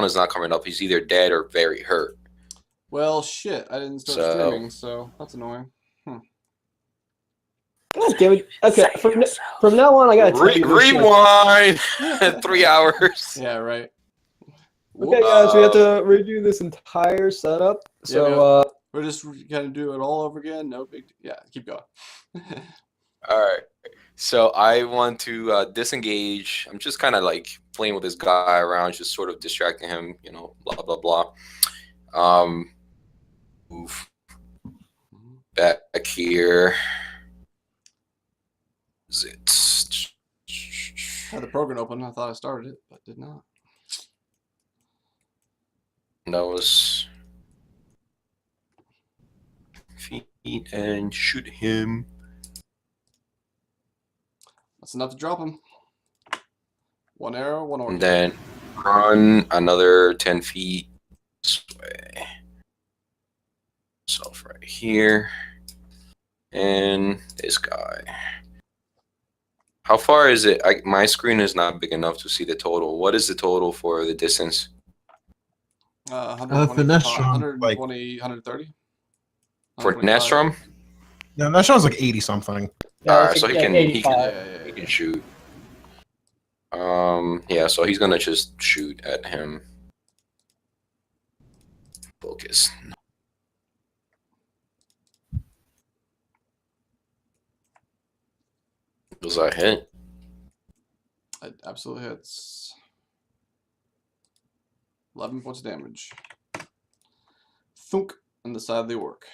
one is not coming up. He's either dead or very hurt. Well, shit. I didn't start streaming, so that's annoying. God damn it. Okay, from now on, I gotta tell you this shit. Rewind! 3 hours. Yeah, right. Okay, guys, we have to redo this entire setup. So, we're just gonna do it all over again. No big. Yeah, keep going. All right. So I want to disengage. I'm just kind of like playing with this guy around, just sort of distracting him. You know, blah blah blah. Move back here. Zit. Had the program open. I thought I started it, but did not. Nose. Feet and shoot him. That's enough to drop him. One arrow, one order. And then run another 10 feet this way. Self right here. And this guy. How far is it? My screen is not big enough to see the total. What is the total for the distance? 120, Nestrom, 120, 130. For Nestrom? No, Nestrom's like 80 something. yeah, Alright, so he can Yeah. shoot. Yeah, so he's gonna just shoot at him. Focus. Was that hit? It absolutely hits. 11 points of damage. Thunk on the side of the orc.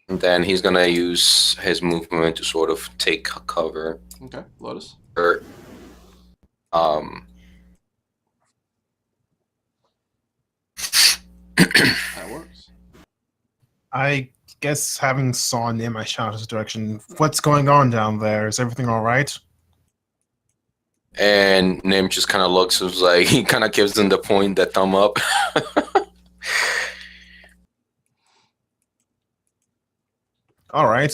And then he's gonna use his movement to sort of take cover. Okay, Lotus. Or, That works. I guess having saw Nim, I shout his direction. What's going on down there? Is everything all right? and Nim just kind of looks, was like, he kind of gives him the point, the thumb up. All right.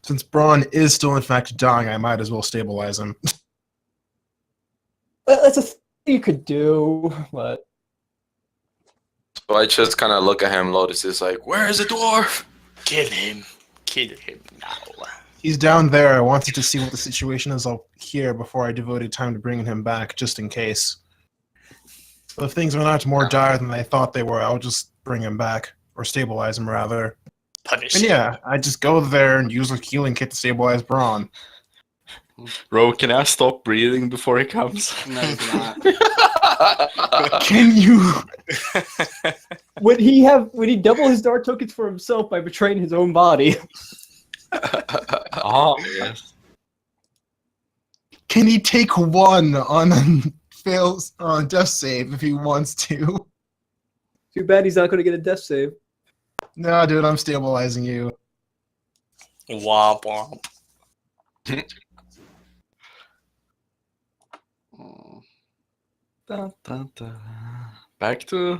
Since Braun is still in fact dying, I might as well stabilize him. That's a thing you could do, but So I just kind of look at him. Lotus is like, where is the dwarf? Kill him. Kill him now. He's down there. I wanted to see what the situation is up here before I devoted time to bringing him back, just in case. So if things are not more dire than I thought they were, I'll just bring him back. Or stabilize him, rather. Punish And him. yeah, I just go there and use a healing kit to stabilize Braun. Bro, can I stop breathing before he comes? No, you cannot. Can you? would he double his dark tokens for himself by betraying his own body? Oh, yes. Can he take one on fails on death save if he wants to? Too bad he's not going to get a death save. No, dude, I'm stabilizing you. Womp womp. Oh. Dun, dun, dun. Back to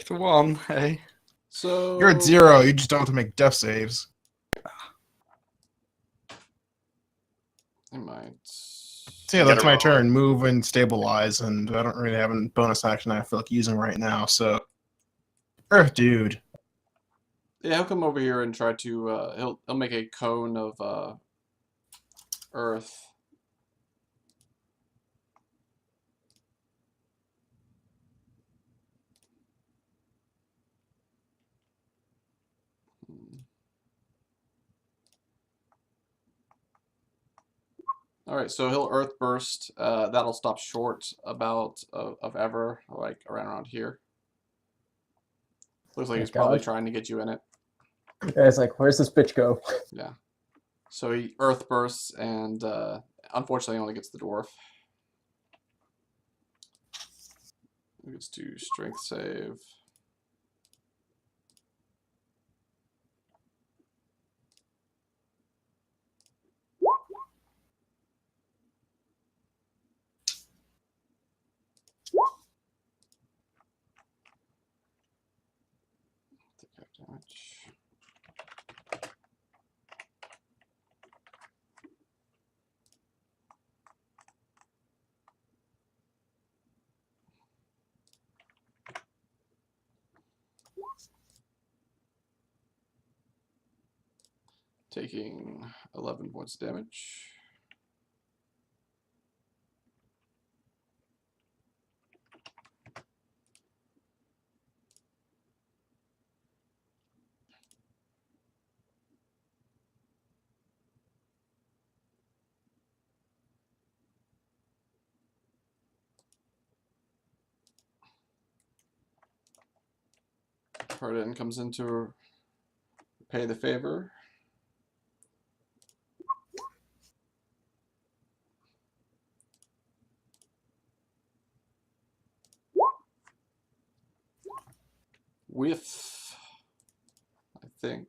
one. Hey. So You're at 0. You just don't have to make death saves. I might. So yeah, that's my turn. Move and stabilize, and I don't really have a bonus action I feel like using right now. So, Earth dude. Yeah, he'll come over here and try to. He'll make a cone of earth. All right, so he'll earth burst. That'll stop short about of ever, like around here. Looks like Oh, he's probably God. trying to get you in it. Yeah, it's like, where's this bitch go? Yeah. So he earth bursts and unfortunately only gets the dwarf. He gets to strength save. Take half damage. taking 11 points of damage. Pardon comes in to pay the favor. With, I think,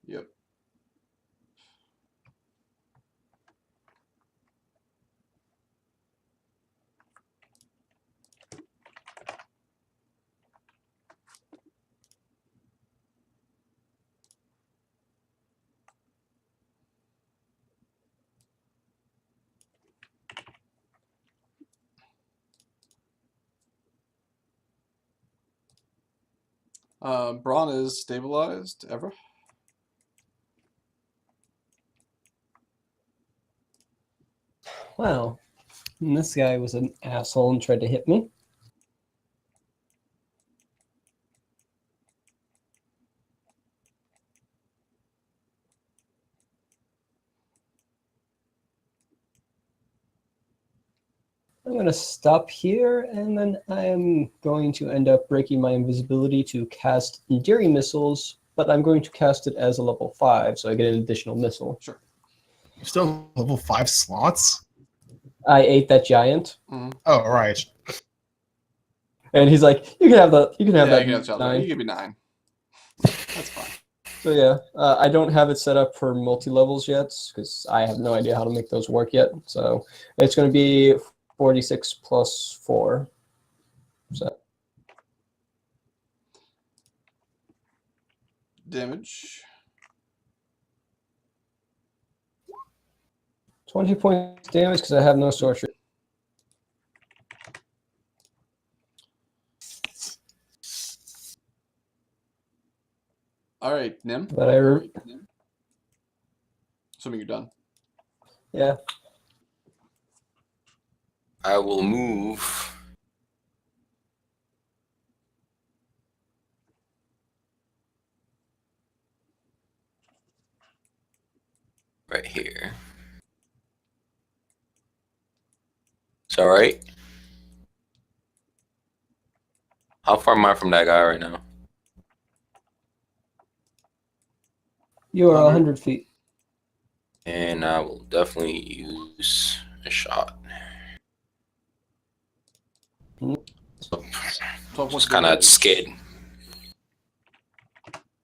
yep. Braun is stabilized. Ever? Wow. And this guy was an asshole and tried to hit me. I'm going to stop here, and then I'm going to end up breaking my invisibility to cast Endearing Missiles, but I'm going to cast it as a level 5, so I get an additional missile. Sure. Still level 5 slots? I ate that giant, Mm-hmm. Oh, right. and he's like, "You can have the, you can have Yeah, that you can have 9." You give me 9. That's fine. So yeah, I don't have it set up for multi-levels yet, because I have no idea how to make those work yet. So it's going to be 46 plus 4. So Damage. 20 points damage because I have no sorcery. All right, Nim. But Assuming you're done. yeah. I will move right here. Is that right? How far am I from that guy right now? You are 100. 100 feet. And I will definitely use a shot. Mhm. So, 12 points just of kind of damage. scared.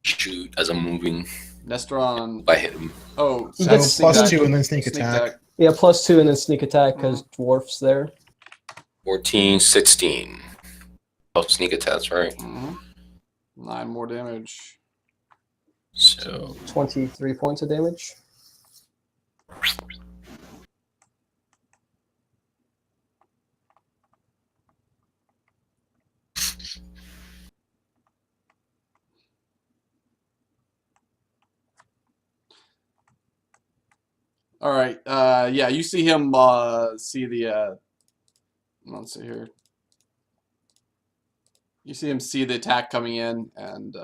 Shoot as I'm moving. Nestron. If I hit him. Oh, He So gets sneak attack. 2 and then sneak attack. Yeah, +2 and then sneak attack because dwarf's there. 14, 16. Oh, sneak attacks, right? 9 more damage. So 23 points of damage. All right. Yeah, you see him. See the. Let's see here. You see him see the attack coming in, and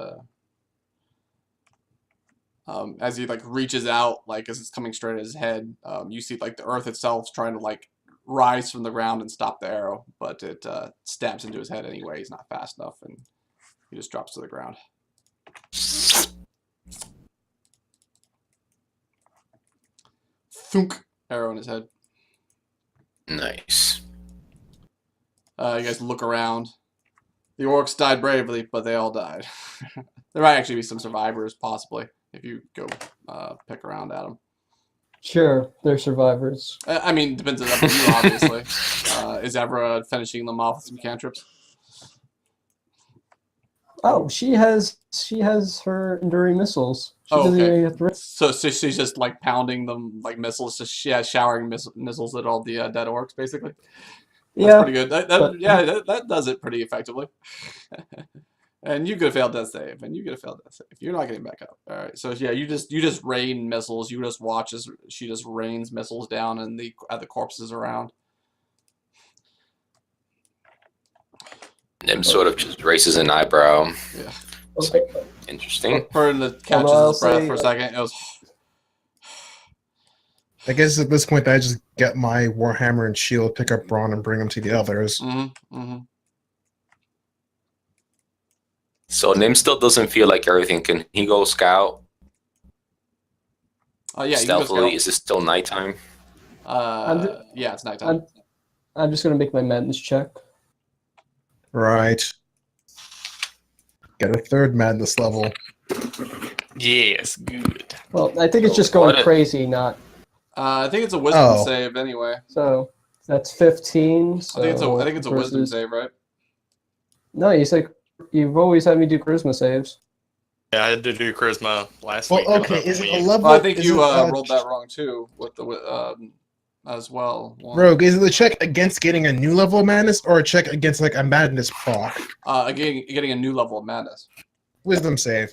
as he like reaches out, like as it's coming straight at his head, you see like the earth itself trying to like rise from the ground and stop the arrow, but it stabs into his head anyway. He's not fast enough, and he just drops to the ground. Thunk! Arrow in his head. nice. You guys look around. The orcs died bravely, but they all died. There might actually be some survivors, possibly, if you go pick around at them. Sure, they're survivors. I mean, depends on you, obviously. Is Evra finishing them off with some cantrips? Oh, she has her enduring missiles. She Oh, doesn't okay. even have to. So she's just like pounding them like missiles, just showering missiles at all the dead orcs, basically. Yeah, pretty good. but- That does it pretty effectively. And you could have failed that save, and you could have failed that save. You're not getting back up. All right. So yeah, you just rain missiles. You just watch as she just rains missiles down and at the corpses around. Nim sort of just raises an eyebrow. Yeah. Okay. Interesting. Fern catches I'll his breath say- for a second. It was. I guess at this point, I just get my warhammer and shield, pick up Braun, and bring him to the others. So Nim still doesn't feel like everything. Can he go scout Yeah, you can go stealthily? scout. Is it still nighttime? Yeah, it's nighttime. I'm just gonna make my madness check. Right. Get a third madness level. Yes, good. Well, I think it's just going What? crazy, not I think it's a wisdom Oh. save anyway. so. That's 15. So I think it's a wisdom versus- save, right? No, you said you've always had me do charisma saves. Yeah, I had to do charisma last Well, week. okay, is it a level? Well, I think is you it, rolled that wrong too with the as well. Rogue, is it a check against getting a new level of madness, or a check against like a madness proc? Getting a new level of madness. Wisdom save.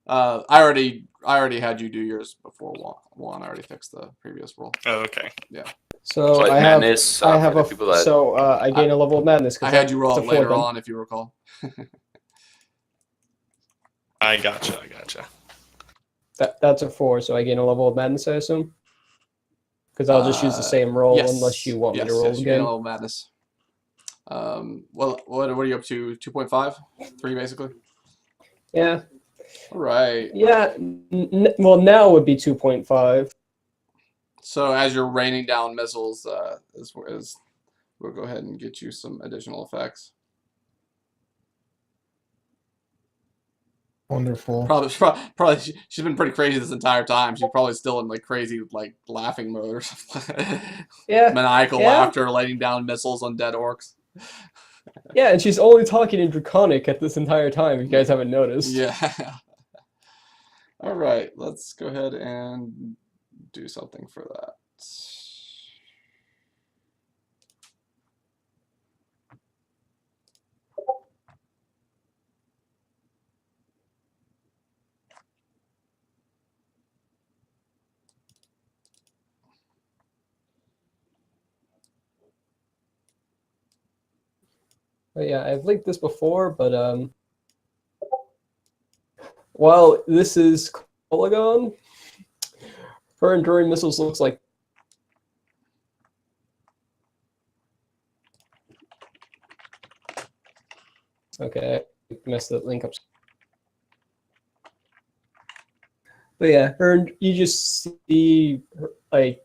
I already had you do yours before one. I already fixed the previous roll. Oh, okay. So Like I have madness. I for have the a people that so I gain a level of madness. 'cause I had you roll that's it a 4 later then. on if you recall. I gotcha. That's a 4, so I gain a level of madness, I assume. Because I'll just use the same roll Yes. unless you want me Yes, to roll yes, you gain a again. level of madness. Well, what are you up to? 2.5, 3 basically. Yeah, All right. yeah. Well, now would be 2.5. So as you're raining down missiles, we'll go ahead and get you some additional effects. Wonderful. Probably she's been pretty crazy this entire time. She's probably still in like crazy like laughing mode or something. Yeah, Maniacal Yeah. laughter, lighting down missiles on dead orcs. yeah, and she's only talking in Draconic at this entire time. If you guys haven't noticed. Yeah. All right, let's go ahead and do something for that. But yeah, I've linked this before, but while this is Polygon, her enduring missiles looks like. Okay, I messed the link up. But yeah, you just see like,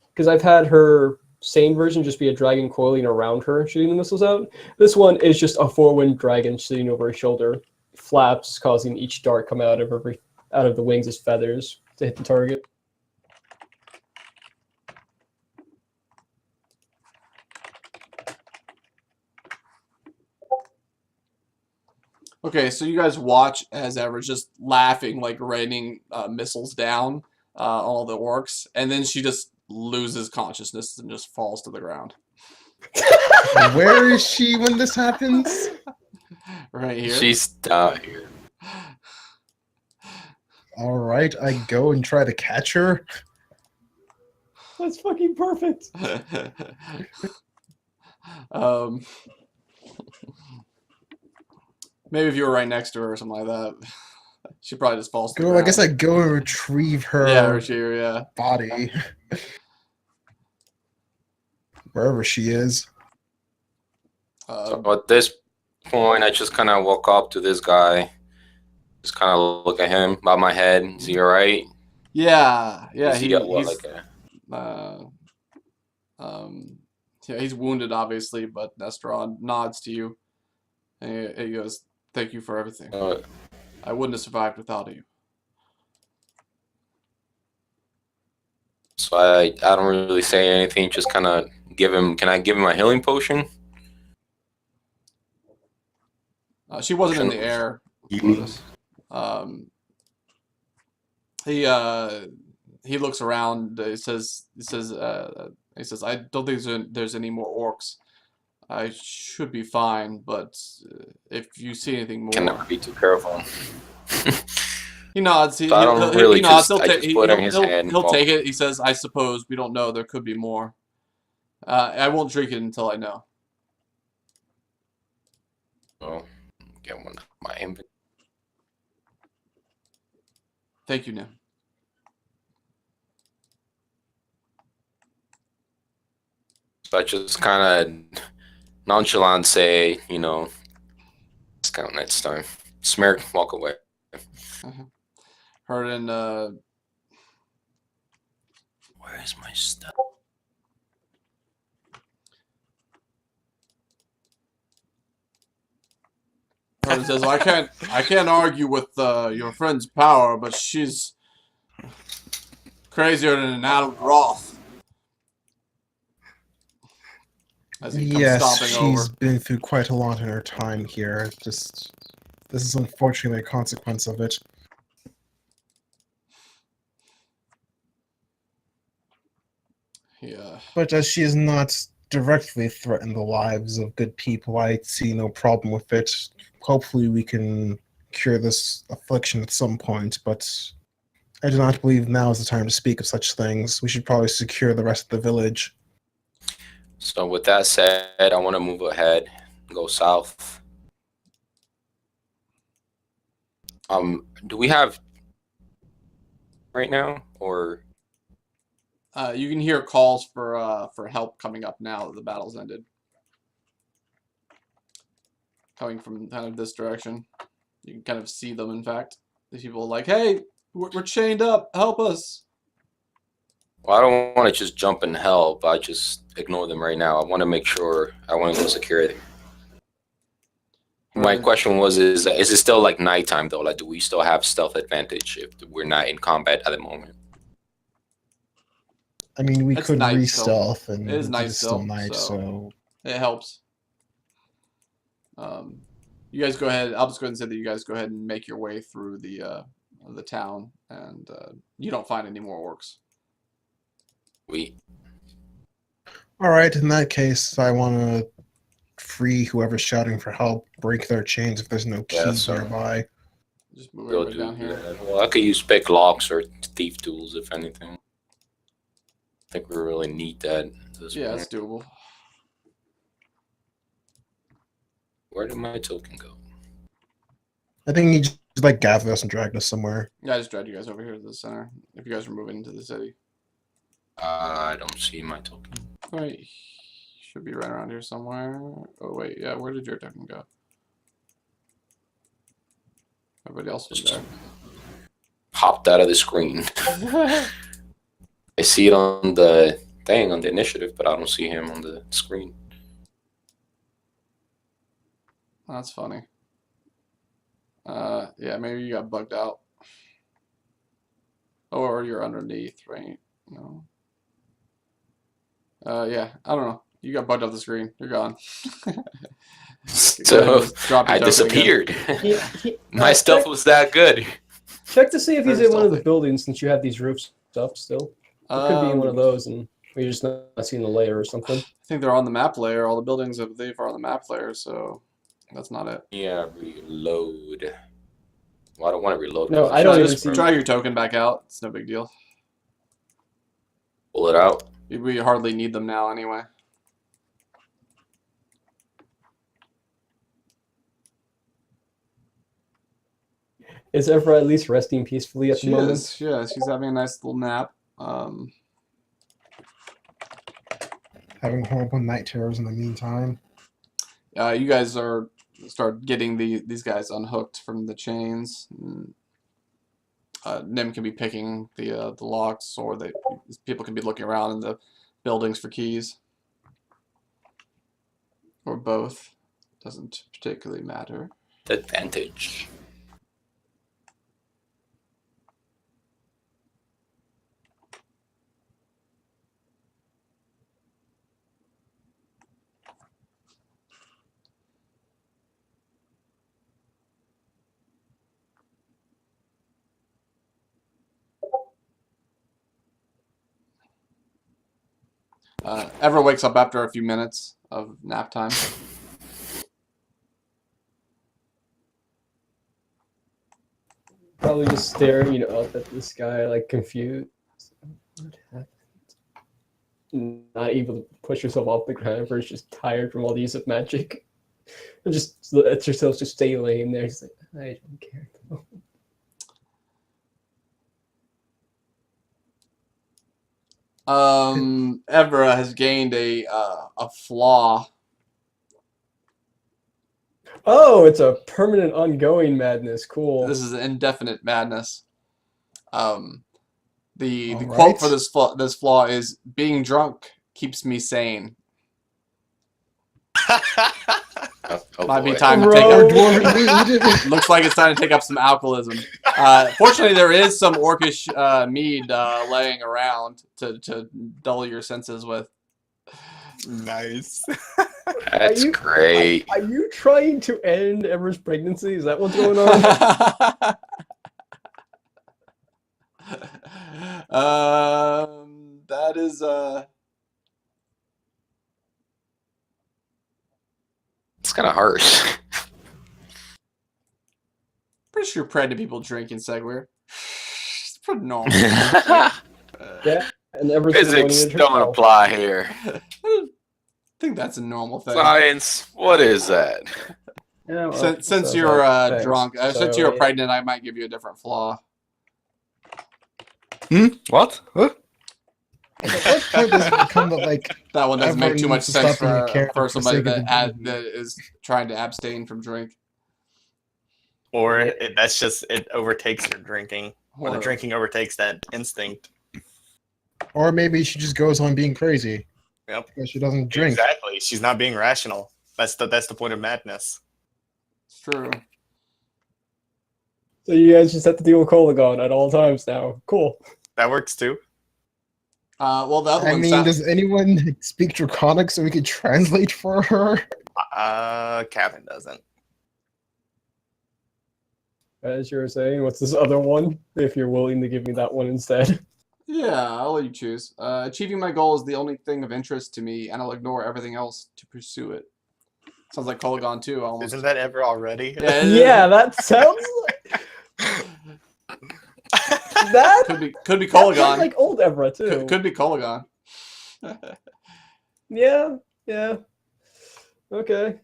because I've had her same version just be a dragon coiling around her, shooting the missiles out. This one is just a 4-winged dragon sitting over her shoulder, flaps causing each dart come out of the wings as feathers to hit the target. Okay, so you guys watch as Everett's just laughing, like raining missiles down all the orcs, and then she just loses consciousness and just falls to the ground. Where is she when this happens? Right here. she's down here. All right, I go and try to catch her. That's fucking perfect. Maybe if you were right next to her or something like that, she probably just falls to the Go. I ground. guess I go and retrieve her Yeah. body, wherever she is. Uh, So at this point, I just kind of walk up to this guy, just kind of look at him, bob my head. Is he all right? yeah. Is he what, He's like yeah, he's wounded obviously, but Nestron nods to you, and he goes, "Thank you for everything. I wouldn't have survived without you." So I don't really say anything. Just kind of give him. Can I give him a healing potion? She wasn't in the air for this. He looks around. He says, He says, I don't think there's any more orcs. I should be fine, but if you see anything Can more, never be too careful. he nods. He, So I don't really he nods. I just put it in his hand. He'll Well, take it. He says, I suppose we don't know. There could be more. I won't drink it until I know. oh, get one of my inventory. Thank you, Nim. So I just kind of nonchalant say, discount next time. Smirk, walk away. Herden, Where's my stuff? Herden says, well, I can't argue with your friend's power, but she's crazier than an Adam Roth. As he comes Yes, stomping she's over. been through quite a lot in her time here. Just this is unfortunately a consequence of it. Yeah. But as she has not directly threatened the lives of good people, I see no problem with it. Hopefully we can cure this affliction at some point, but I do not believe now is the time to speak of such things. We should probably secure the rest of the village. So with that said, I want to move ahead, go south. Do we have right now, or You can hear calls for help coming up now that the battle's ended. Coming from kind of this direction. You can kind of see them, in fact. These people are like, hey, we're chained up. Help us. well, I don't want to just jump and help. I just ignore them right now. I want to make sure I want to go security. My Right. question was: is it still like nighttime though? Like, do we still have stealth advantage if we're not in combat at the moment? I mean, we It's could night still. re-stealth, and It is night it is still still, night, so- so... It helps. You guys go ahead. I'll just go ahead and say that you guys go ahead and make your way through the town, and you don't find any more orcs. We Alright, in that case, I want to free whoever's shouting for help, break their chains if there's no Yeah, keys so- nearby. Just move go everybody do down here. that. Well, I could use pick locks or thief tools if anything. I think we really need that at this Yeah, point. it's doable. Where did my token go? I think he just like gathered us and dragged us somewhere. Yeah, I just dragged you guys over here to the center. If you guys are moving into the city, I don't see my token. right, should be right around here somewhere. Oh wait, yeah, where did your token go? Everybody else was there. Popped out of the screen. I see it on the thing on the initiative, but I don't see him on the screen. That's funny. Yeah, maybe you got bugged out. Or you're underneath, right? No. Yeah, I don't know. You got bugged off the screen. You're gone. Go ahead and So just drop your I token again. disappeared. He- My stealth was that good. Check to see if he's Very in one of the stealthy. buildings since you have these roofs up still. It could be in one of I those, and you're just not seeing the layer or something. think they're on the map layer. All the buildings, I believe, are on the map layer, so that's not it. Yeah, reload. Well, I don't want to reload. No, 'cause I don't Try- even just see- Try your token back out. It's no big deal. Pull it out. We hardly need them now anyway. Is Evra at least resting peacefully at the She moment? is. Yeah, she's having a nice little nap. Having horrible night terrors in the meantime. You guys start getting these guys unhooked from the chains. Nim can be picking the locks, or people can be looking around in the buildings for keys, or both. Doesn't particularly matter. Advantage. Ever wakes up after a few minutes of nap time. Probably just staring, up at the sky, like confused. What happened? Not able to push yourself off the ground, or just tired from all the use of magic. And just let yourself just stay laying there. Just like, I don't care. Evra has gained a flaw. Oh, it's a permanent, ongoing madness. Cool. This is an indefinite madness. The All quote right. for this flaw is being drunk keeps me sane. Oh, Might be boy. time to Bro. take Our up. dwarven mead. Looks like it's time to take up some alcoholism. Fortunately, there is some orcish mead laying around to dull your senses with. Nice. That's great. Are you trying to end Ever's pregnancy? Is that what's going on? That is It's kind of harsh. pretty sure pregnant people drink in Segwyr. It's pretty normal. Yeah, and Ever's Physics don't apply here. I think that's a normal thing. Science, what is that? Yeah, well, Since so you're thanks. drunk, since So, you're yeah. pregnant, I might give you a different flaw. What? Huh? At what point does it become that, like, That one doesn't make too everyone much needs to sense stop being a for, character for for the somebody sake of that the that is trying to abstain from drink. Or Yeah. that's just it overtakes your drinking, or the drinking overtakes that instinct. Or maybe she just goes on being crazy. Yep. Because she doesn't drink. Exactly. She's not being rational. That's the point of madness. It's true. So you guys just have to deal with Kolagon at all times now. Cool. That works too. Well, the other I one. mean, does anyone speak Draconic so we could translate for her? Kevin doesn't. As you were saying, what's this other one? If you're willing to give me that one instead. Yeah, I'll let you choose. Achieving my goal is the only thing of interest to me, and I'll ignore everything else to pursue it. Sounds like Kolagon too, almost. Isn't that ever already? Yeah, it is. Yeah, that sounds that Could be that sounds Kolagon. like old Evra too. Could be Kolagon. Yeah, yeah. Okay.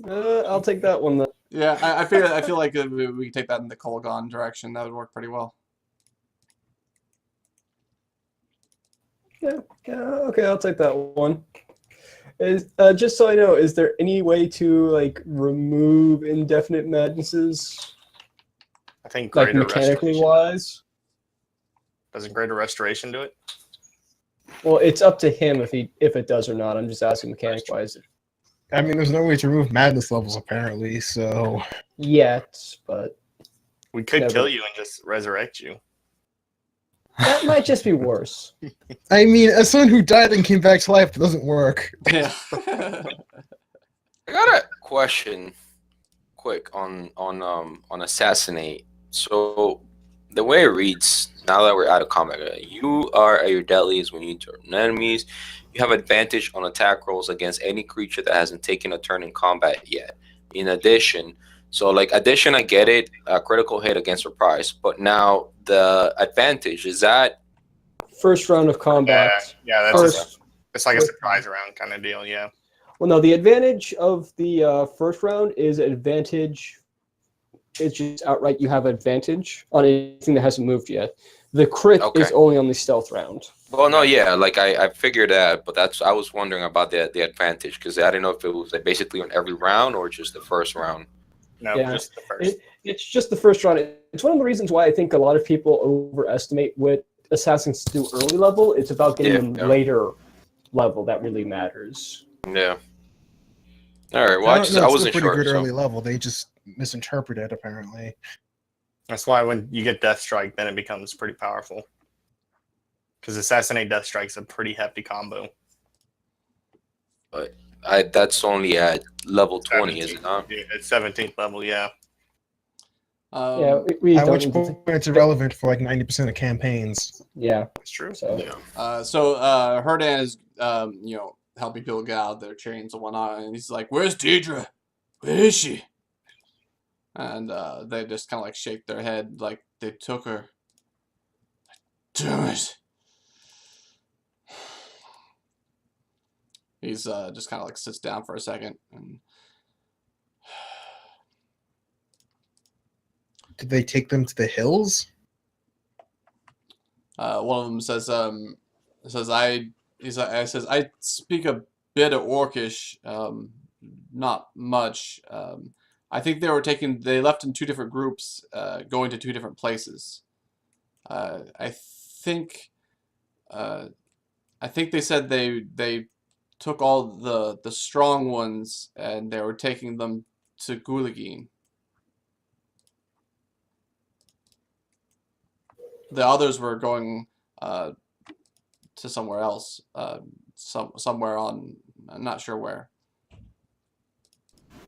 I'll take that one then. Yeah, I feel like if we could take that in the Kolagon direction. That would work pretty well. Yeah, okay, I'll take that one. Is just so I know, is there any way to like remove indefinite madnesses, I think like greater mechanically restoration. wise? Doesn't greater restoration do it? Well, it's up to him if it does or not. I'm just asking mechanic wise. I mean, there's no way to remove madness levels, apparently, so... Yet, but We could Never. kill you and just resurrect you. that might just be worse. I mean, as someone who died and came back to life, it doesn't work. Yeah. I got a question, quick on assassinate. So the way it reads, now that we're out of combat, you are at your deadliest when you turn enemies. You have advantage on attack rolls against any creature that hasn't taken a turn in combat yet. In addition, I get it, a critical hit against surprise. But now the advantage is that First round of combat. Yeah, that's First, it's like a surprise round kind of deal. Yeah. well, no, the advantage of the first round is advantage. It's just outright you have advantage on anything that hasn't moved yet. The crit Okay. is only on the stealth round. well, no, yeah, like I figured that, but I was wondering about the advantage because I didn't know if it was like basically on every round or just the first round. No, Yeah. just the first. It's just the first round. It's one of the reasons why I think a lot of people overestimate what assassins do early level. It's about getting them Yeah. later level that really matters. Yeah. All right. Well, I It's still wasn't pretty sure. good so- early level. They just misinterpret it, apparently. That's why when you get Death Strike, then it becomes pretty powerful. Because Assassinate Death Strike's a pretty hefty combo. That's only at level 20, is it 17th. not? Yeah, at 17th level, yeah. Yeah, we At don't which need point it's irrelevant for like 90% of campaigns. Yeah. That's true. So Yeah. So Herdan is helping people get out of their chains and whatnot, and he's like, "Where's Deidre? Where is she?" And they just kind of like shake their head, like they took her. Damn it. He's just kind of like sits down for a second, and Did they take them to the hills? one of them says, I speak a bit of Orcish, not much. I think they left in two different groups, going to two different places. I think, I think they said they took all the strong ones and they were taking them to Gulagin. The others were going to somewhere else, somewhere on, I'm not sure where.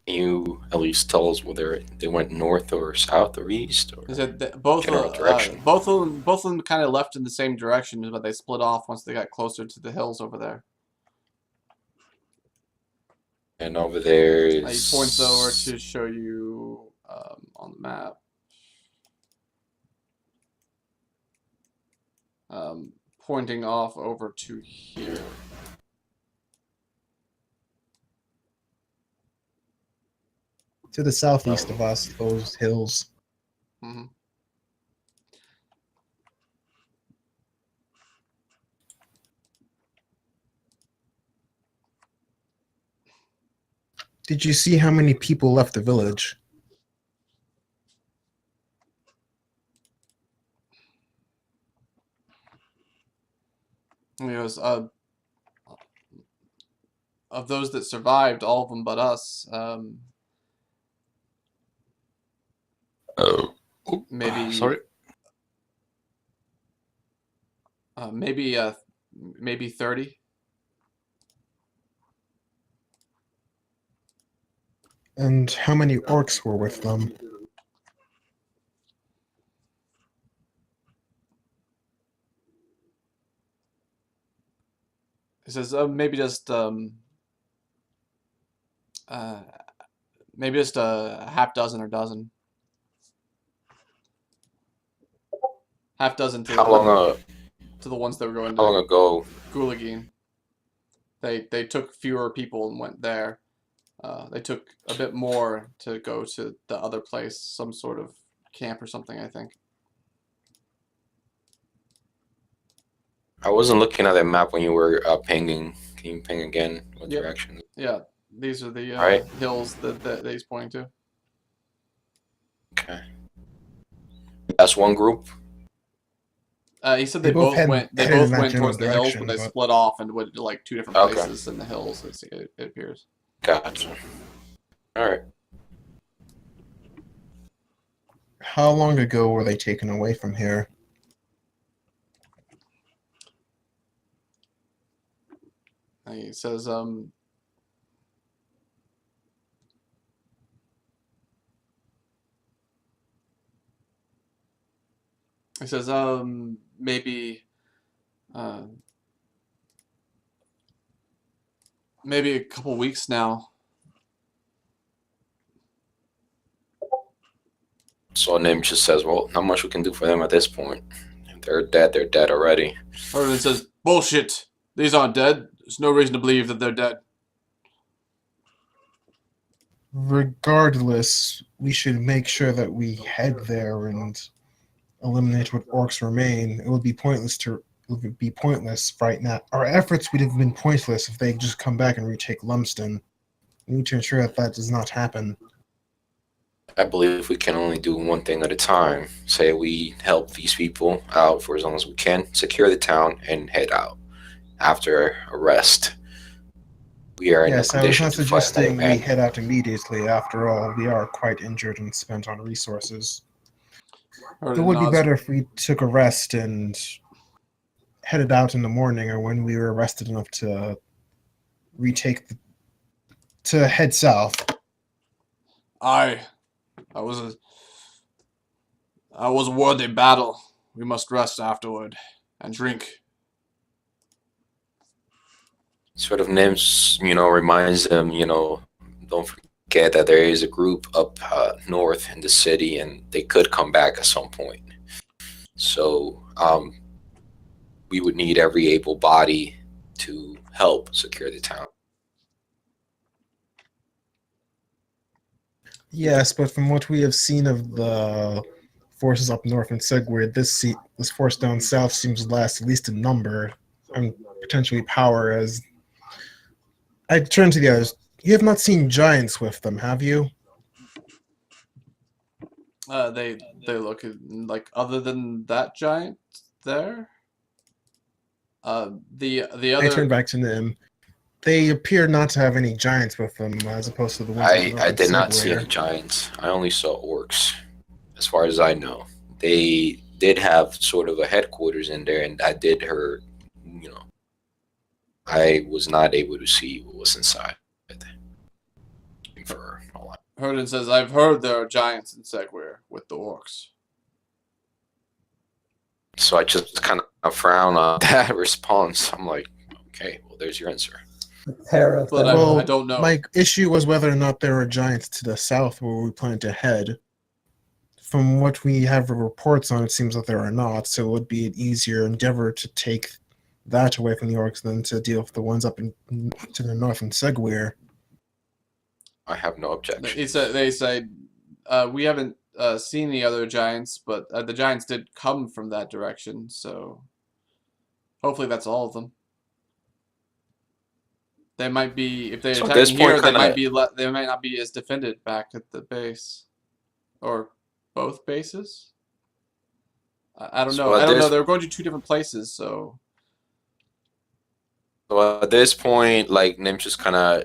Can you at least tell us whether they went north or south or east or Is it both general direction? both of them kind of left in the same direction, but they split off once they got closer to the hills over there. And over there He is points over to show you on the map. Pointing off over to here. To the southeast of us, those hills. Mm-hmm. Did you see how many people left the village? He goes, of those that survived, all of them but us. Oh, Maybe sorry. maybe 30. And how many orcs were with them? He says, maybe just a half dozen or dozen. Half dozen to how long to the ones that were going how long to ago? Gulagin. They took fewer people and went there. They took a bit more to go to the other place, some sort of camp or something, I think. I wasn't looking at that map when you were pinging. Can you ping again? What Yep. direction? Yeah, these are the Right. hills that he's pointing to. Okay. That's one group. He said They they both both went. They both in that went general towards the hills, but direction, they but- split off and went to like two different Okay. places in the hills. It appears. Gotcha. All right. How long ago were they taken away from here? And he says, maybe, maybe a couple weeks now. So Nim just says, "Well, not much we can do for them at this point. If they're dead, they're dead already." Herman says, "Bullshit. These aren't dead. There's no reason to believe that they're dead." Regardless, we should make sure that we head there and eliminate what orcs remain. It would be pointless right now. Our efforts would have been pointless if they just come back and retake Lumsden. We need to ensure that that does not happen. I believe we can only do one thing at a time. Say we help these people out for as long as we can, secure the town, and head out. After a rest, we are in a Yes, I was condition not to fight suggesting another we man. head out immediately. After all, we are quite injured and spent on resources. It Herman would be nods. better if we took a rest and headed out in the morning or when we were rested enough to to head south. I was That was a worthy battle. We must rest afterward and drink. Sort of Nims, reminds them, don't forget that there is a group up north in the city, and they could come back at some point. So we would need every able body to help secure the town. Yes, but from what we have seen of the forces up north in Segwyr, this force down south seems less, at least in number, and potentially power. As I turn to the others, you have not seen giants with them, have you? They look like other than that giant there. The I turn other. back to Nim. They appear not to have any giants with them, as opposed to the ones up north I in did not see any Segwyr. giants. I only saw orcs, as far as I know. They did have sort of a headquarters in there, and I did hear, I was not able to see what was inside. For a while. Herden says, "I've heard there are giants in Segwyr with the orcs." So I just kind of frown on that response. I'm like, okay, well, there's your answer. A pair of But them. Well, I don't know. my issue was whether or not there are giants to the south where we plan to head. From what we have reports on, it seems that there are not, so it would be an easier endeavor to take that away from the orcs than to deal with the ones up to the north in Segwyr. I have no objection. They say, we haven't seen the other giants, but the giants did come from that direction, so hopefully that's all of them. They might be, if they're So at this attacking here, point, they might not be as defended back at the base, or both bases. I don't So know. at I don't know. this- They're going to two different places, so So at this point, like Nim just kind of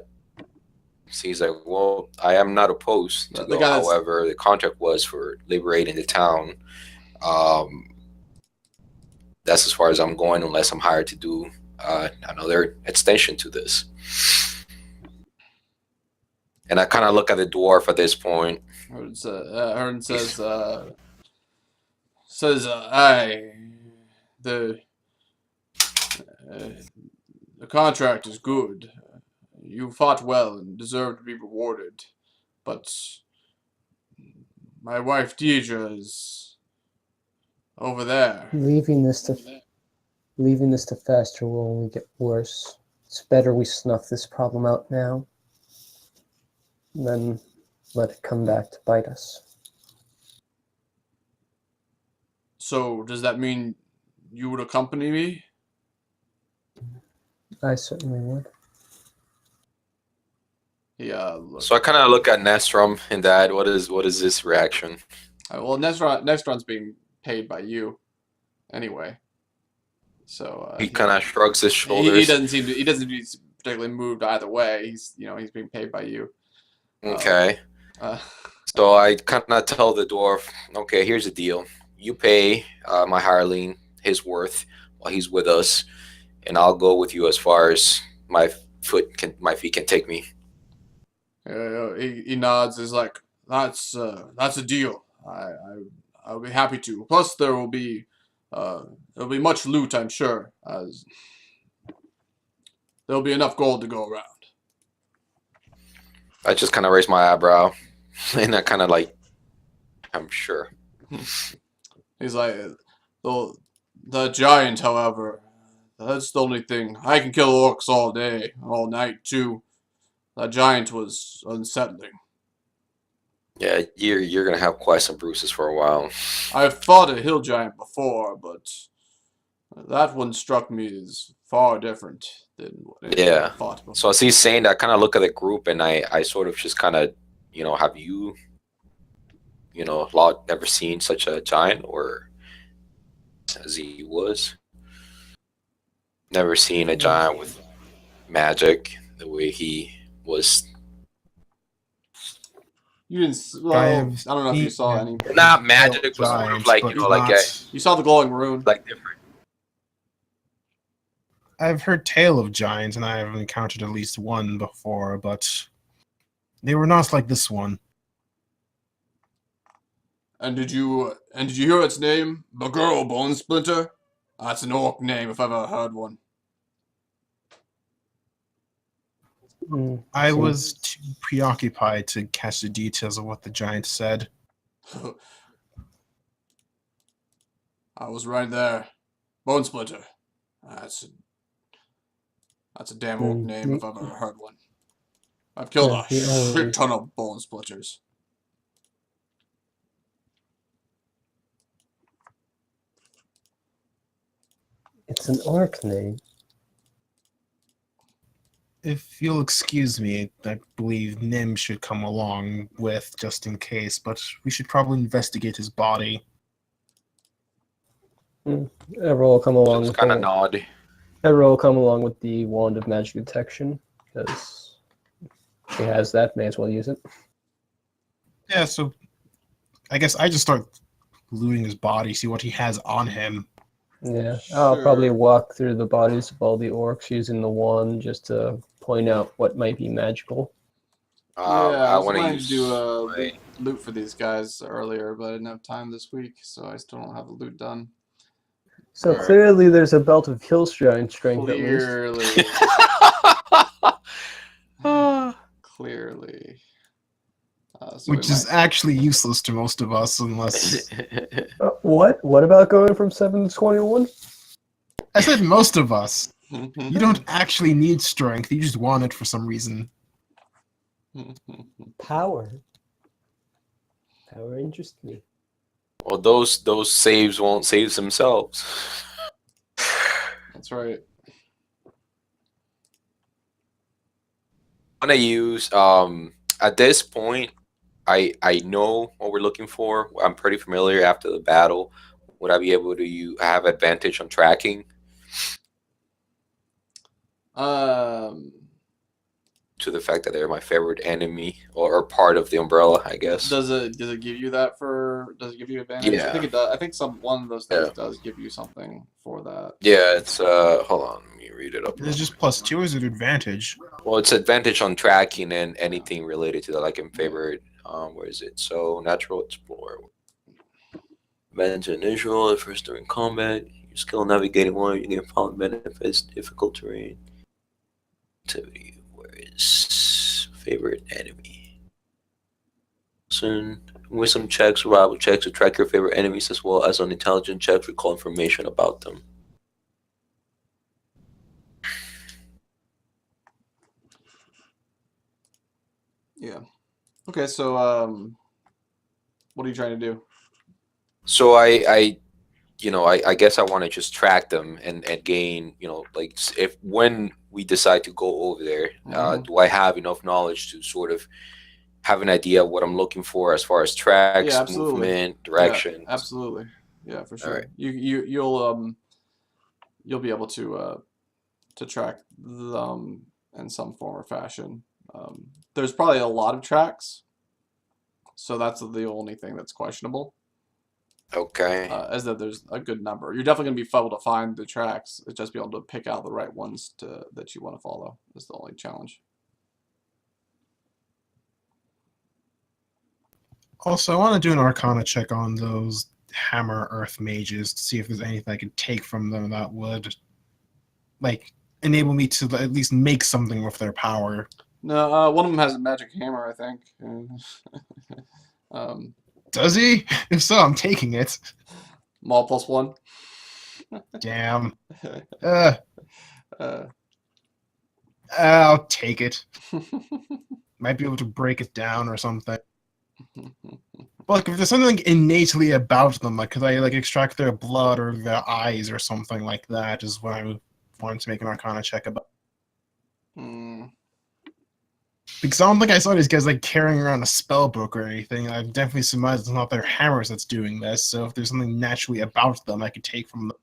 sees like, well, I am not opposed to The go. guy that's- However, the contract was for liberating the town. That's as far as I'm going, unless I'm hired to do another extension to this. And I kind of look at the dwarf at this point. Herden says, "Aye, the contract is good. You fought well and deserve to be rewarded, but my wife Deidre is over there." Leaving this to faster will only get worse. It's better we snuff this problem out now than let it come back to bite us. So does that mean you would accompany me? I certainly would. Yeah. Look. So I kind of look at Nestrom and that. What is this reaction? Well, Nestron's being paid by you, anyway. So He kind of shrugs his he shoulders. doesn't seem to be particularly moved either way. He's being paid by you. Okay. Uh, So I kind of tell the dwarf, okay, here's the deal. You pay my hireling his worth while he's with us, and I'll go with you as far as my feet can take me. he nods. He's like, that's a deal. I'll be happy to. Plus, there'll be much loot, I'm sure, as there'll be enough gold to go around. I just kind of raise my eyebrow, and I kind of like, I'm sure. He's like, the giant, however, that's the only thing. I can kill orcs all day, all night too. That giant was unsettling. Yeah, you're gonna have quite some bruises for a while. I've fought a hill giant before, but that one struck me as far different than what Yeah. I fought before. So as he's saying that, I kind of look at the group, and I sort of just kind of, have you, lot never seen such a giant, or as he was, never seen a giant with magic the way he was. You didn't. Well, I don't know if you saw any. Not magic, but sort of Giants, like, but like not- You saw the glowing rune. like different. I've heard tale of giants, and I have encountered at least one before, but they were not like this one. And did you hear its name? Baguro Bone Splinter? That's an orc name if I've ever heard one. I So- was too preoccupied to catch the details of what the giant said. I was right there. Bone Splinter. That's a damn orc name if I've ever heard one. I've killed Yeah, a he always- shit ton of Bone Splinters. It's an orc name. If you'll excuse me, I believe Nim should come along with just in case, but we should probably investigate his body. Everyone will come along Just with kind of the, nod. everyone will come along with the wand of magic detection because he has that. May as well use it. Yeah, so I guess I just start looting his body, see what he has on him. Yeah, I'll probably Sure. walk through the bodies of all the orcs using the wand just to point out what might be magical. Yeah, I I was want to planning to use do my... loot for these guys earlier, but I didn't have time this week, so I still don't have the loot done. So Alright. clearly, there's a belt of kill strength at least. Clearly. Ah. Clearly. So Which is actually useless to most of us unless... What? What about going from 7 to 21? I said most of us. we You don't actually need strength, you just want it for some reason. Power. Power interests me. Well, those saves won't save themselves. That's right. I'm gonna use at this point, I know what we're looking for. I'm pretty familiar after the battle. Would I be able to have advantage on tracking Um, to the fact that they're my favorite enemy or part of the umbrella, I guess. does it give you that for? Does it give you advantage? I Yeah. think it does. I think one of those things Yeah. does give you something for that. Yeah, it's hold on, let me read it up. It's just +2 is an advantage. Well, it's advantage on tracking and anything related to that, like in favorite. Where is it? So natural explorer. Advantage initial at first during combat. Your skill navigating one, you get following benefits, difficult terrain. Activity. Where is favorite enemy? Soon, wisdom checks, survival checks to track your favorite enemies as well as on intelligence checks, recall information about them. Yeah. Okay, so what are you trying to do? So I guess I want to just track them and gain, like if when we decide to go over there, do I have enough knowledge to sort of have an idea of what I'm looking for as far as tracks, Yeah, absolutely. movement, direction? Yeah, absolutely. Yeah, for sure. Alright. You'll be able to track them in some form or fashion. There's probably a lot of tracks, so that's the only thing that's questionable. Okay. As that there's a good number. You're definitely gonna be able to find the tracks. It's just be able to pick out the right ones that you want to follow. Is the only challenge. Also, I want to do an Arcana check on those Hammer Earth mages to see if there's anything I could take from them that would, like, enable me to at least make something with their power. No, one of them has a magic hammer, I think. Does he? If so, I'm taking it. Maul +1. Damn. uh, I'll take it. Might be able to break it down or something. But like, if there's something innately about them, like could I like extract their blood or their eyes or something like that, is what I wanted to make an Arcana check about. Because I don't think I saw these guys like carrying around a spell book or anything. I've definitely surmised it's not their hammers that's doing this. So if there's something naturally about them I could take from them.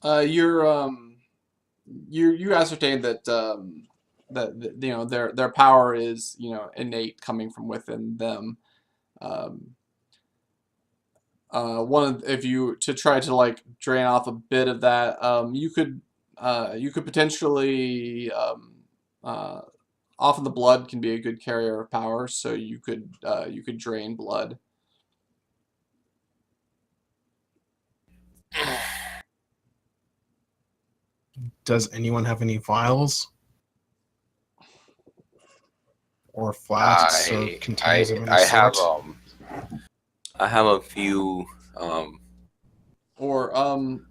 You're you ascertain that you know their power is innate, coming from within them. Um, if you to try to like drain off a bit of that, you could potentially often the blood can be a good carrier of power, so you could drain blood. Does anyone have any vials or flasks or containers of any I have sort? I have a few Or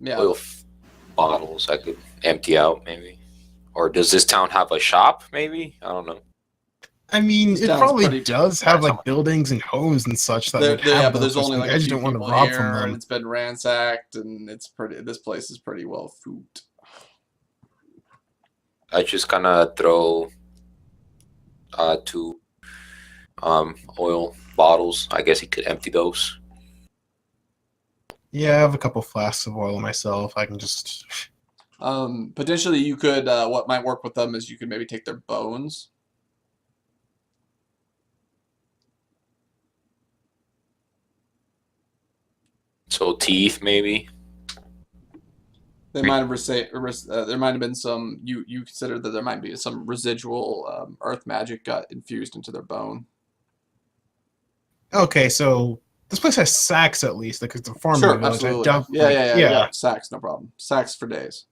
yeah, oil bottles I could empty out maybe. Or does this town have a shop? Maybe I don't know. I mean, This it town's probably pretty- does have like buildings and homes and such that would yeah, have but those. there's only like I a just few don't want to people rob here, from and them. it's been ransacked, and this place is pretty well food. I just kind of throw two oil bottles. I guess he could empty those. Yeah, I have a couple flasks of oil myself. I can just. Potentially, you could. What might work with them is you could maybe take their bones. So teeth maybe. They might have there might have been some. You consider that there might be some residual earth magic got infused into their bone. Okay, so this place has sacks at least, like it's a farming Sure, village. I absolutely. doubt. Yeah, like, yeah. Sacks, no problem. Sacks for days.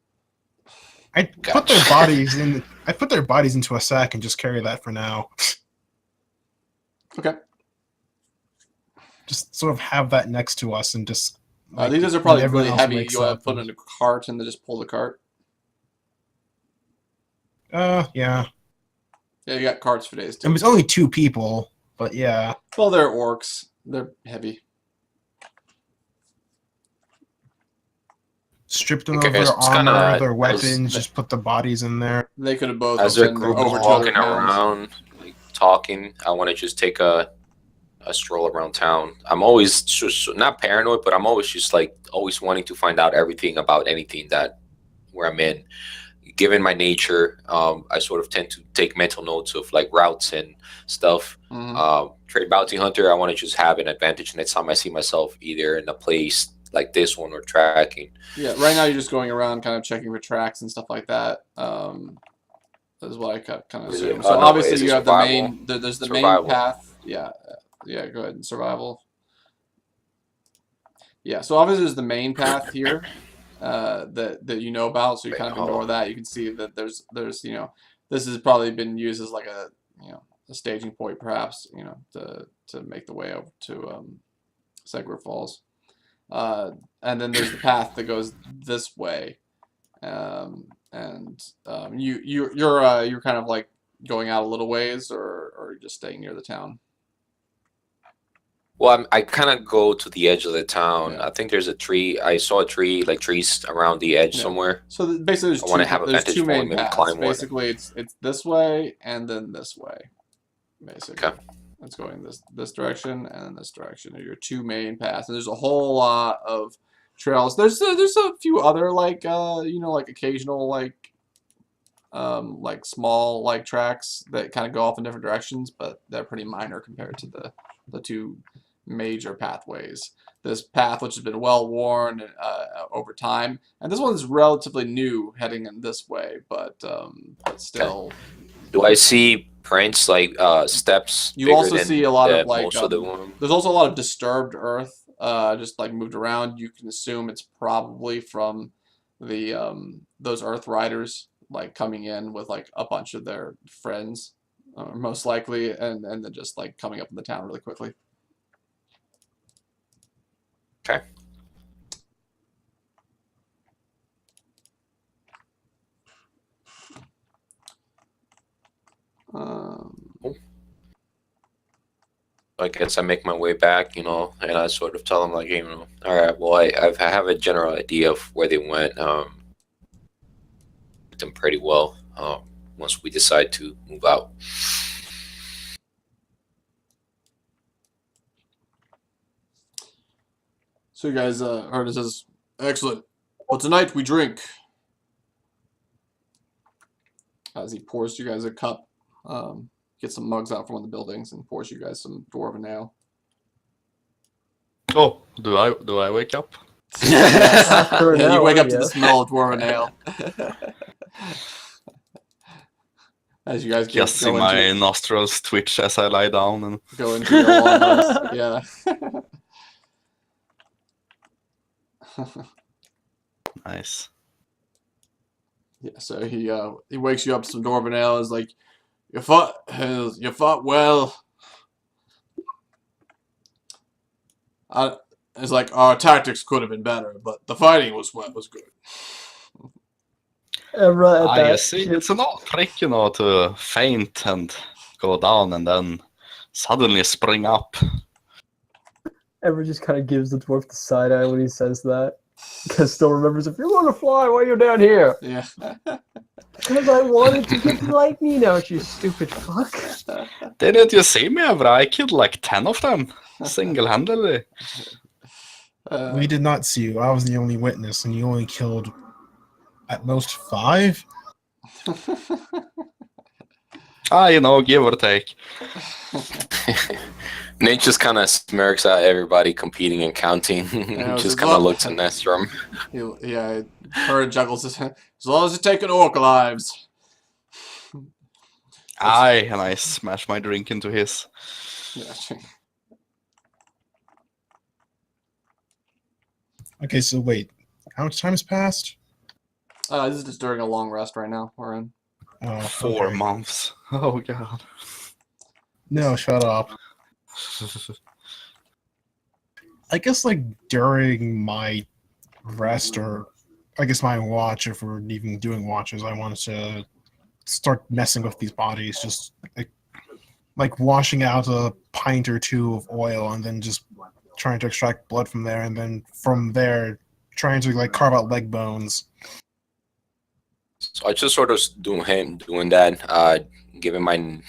I put their bodies in. I put their bodies into a sack and just carry that for now. Okay. Just sort of have that next to us and just. These guys are when probably everyone really else heavy. wakes You want up to put and- in a cart and then just pull the cart. Yeah. Yeah, you got carts for days I too. mean, it's only 2 people, but yeah. Well, they're orcs. They're heavy. Stripped them Okay, of their it's kinda- armor, their as- weapons, just put the bodies in there. They could have both As their been group over is 200 walking pounds. around, like talking, I want to just take a stroll around town. I'm always just not paranoid, but I'm always just like always wanting to find out everything about anything that where I'm in. Given my nature, I sort of tend to take mental notes of like routes and stuff. Mhm. Trade bounty hunter, I want to just have an advantage next time I see myself either in a place like this one or tracking. Yeah, right now you're just going around kind of checking for tracks and stuff like that. Is what I kind of Is it- assume. oh, So no, obviously is it you have the survival? main. There's the Survival. main path. Yeah, yeah. Go ahead. Survival. Yeah. So obviously there's the main path here, that you know about. So you Wait, kind of hold ignore on. that. You can see that there's this has probably been used as like a a staging point perhaps to make the way over to Segwyr Falls. And then there's the path that goes this way, you're kind of like going out a little ways, or just staying near the town. Well, I kind of go to the edge of the town. Yeah. I think there's a tree. I saw a tree, like trees around the edge Yeah. somewhere. So basically, I wanna have a there's vantage two main point, maybe paths. climb one. Basically, it's this way and then this way. Basically, Okay. it's going this direction and then this direction are your two main paths. And there's a whole lot of trails. There's a few other like like occasional like small like tracks that kind of go off in different directions, but they're pretty minor compared to the two major pathways. This path, which has been well worn over time, and this one's relatively new, heading in this way, but still. Do I see prints like steps? You bigger also than see a lot of like most of the one? there's also a lot of disturbed earth, just like moved around. You can assume it's probably from the those earth riders like coming in with like a bunch of their friends, most likely, and then just like coming up in the town really quickly. Okay. I guess I make my way back, and I sort of tell them like, all right, well, I have a general idea of where they went. Them pretty well. Once we decide to move out. So you guys heard it says, excellent. Well, tonight we drink as he pours you guys a cup. Gets some mugs out from one of the buildings and pours you guys some dwarven ale. Oh, do I wake up? After an Yeah, you wake hour, up to the yes. smell of dwarven ale. As you guys Just see go my into nostrils twitch as I lie down and your long rest. Yeah. nice. Yeah, so he wakes you up to some dwarven ale. Is like, you fought well. It's like our tactics could have been better, but the fighting was good. Evra at You that. see, it's an old trick, to faint and go down and then suddenly spring up. Evra just kind of gives the dwarf the side eye when he says that. Because still remembers, if you want to fly, why are you down here? Yeah. Because I wanted to get lightning out, you stupid fuck. Didn't you see me, Evra? I killed like 10 of them, single-handedly. We did not see you. I was the only witness, and you only killed at most 5? Give or take. Nate just kind of smirks at everybody competing and counting. Yeah, Just kind of looks at Nestrum. Yeah, Her juggles his as long as it's taking orc lives. Aye, and I smash my drink into his. Yeah. Okay, so wait. How much time has passed? This is just during a long rest right now. We're in. Oh, 4 okay. months. Oh, God. No, shut up. I guess, like, during my rest, or I guess my watch, if we're even doing watches, I wanted to start messing with these bodies, just like washing out a pint or 2 of oil and then just trying to extract blood from there, and then from there trying to like carve out leg bones. So I just sort of doing that, given my,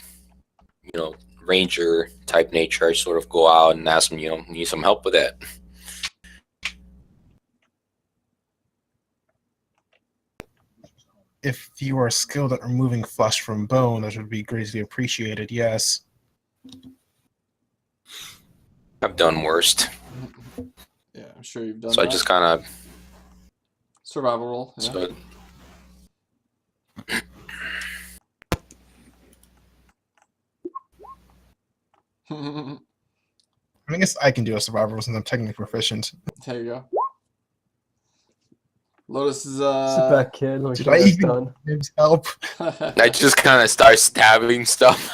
ranger type nature. I sort of go out and ask him, need some help with that. If you are skilled at removing flesh from bone, that would be greatly appreciated, yes. I've done worst. Yeah, I'm sure you've done So that. I just kind of... Survival roll. Yeah. So, I guess I can do a survival since I'm technically proficient. There you go. Lotus is Sit back, kid. Let me Did show I you that's even done. need help? I just kind of start stabbing stuff.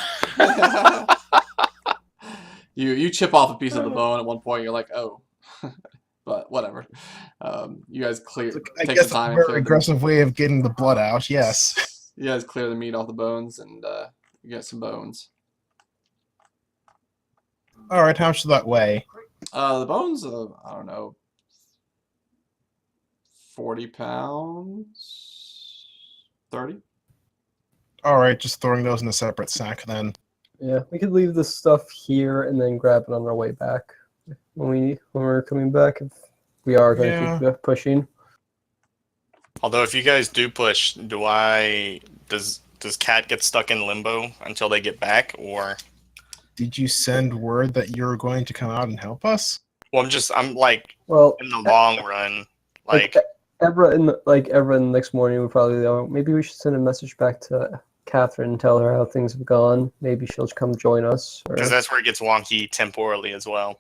You chip off a piece of the bone at one point. You're like, oh, but whatever. You guys I take guess the time. a And very aggressive way of getting the blood out, yes. You guys clear the meat off the bones, and you get some bones. Alright, how much does that weigh? The bones, I don't know, 40 pounds, 30. Alright, just throwing those in a separate sack then. Yeah, we could leave this stuff here and then grab it on our way back when we're coming back. If we are going to keep pushing. Although if you guys do push, does Cat get stuck in limbo until they get back, or? Did you send word that you're going to come out and help us? Well, I'm like, Well, in the long run, like Evra in the next morning would probably maybe we should send a message back to Catherine and tell her how things have gone. Maybe she'll come join us. because that's where it gets wonky temporally as well.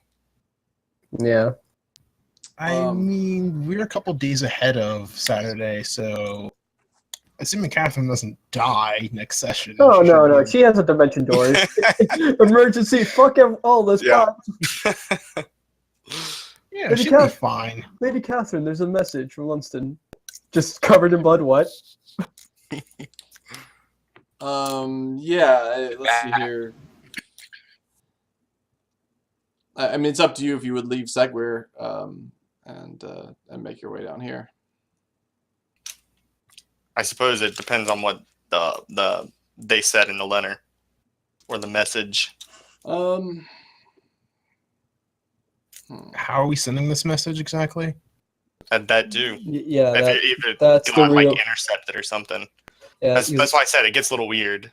Yeah. I mean, we're a couple days ahead of Saturday, so assuming Catherine doesn't die next session. Oh, no. She has a dimension door. Emergency. Fuck all this. Yeah. Yeah, Maybe she'll be fine. Lady Catherine, there's a message from Lunston. Just covered in blood. What? Yeah, let's see here. I mean, it's up to you if you would leave Segwyr, and make your way down here. I suppose it depends on what they said in the letter or the message. How are we sending this message exactly? That too. Yeah, If that's the like real. intercept it or something. Yeah, That's why I said it gets a little weird.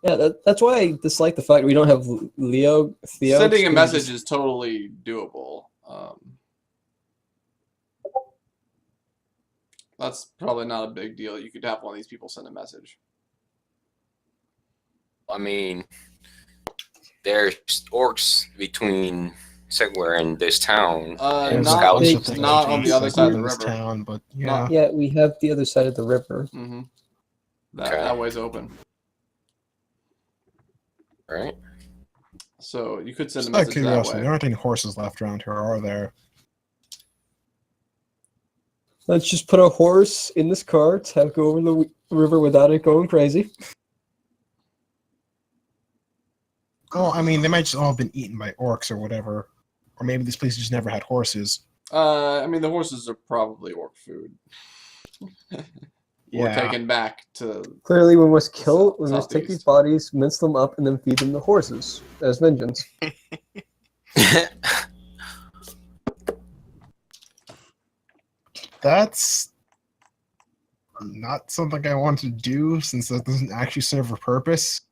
yeah. That's why I dislike the fact we don't have Theo. Sending a because message is totally doable. That's probably not a big deal. You could have one of these people send a message. I mean, there's orcs between Segwyr and this town. and There's a Not scouts. bunch big- of things not on between the other side of the Segwyr and this river. town, but yeah. Not- Yeah, we have the other side of the river. Mm-hmm. Okay. That way's open. Right? So you could send Just a out of message that curiosity, way. there aren't any horses left around here, are there? Let's just put a horse in this cart, have it go over the river without it going crazy. Oh, I mean, they might just all have been eaten by orcs or whatever. Or maybe this place just never had horses. I mean, the horses are probably orc food. Or Yeah. taken back to. Clearly, we must kill. We must take Southeast. these bodies, mince them up, and then feed them to horses as vengeance. That's not something I want to do since that doesn't actually serve a purpose.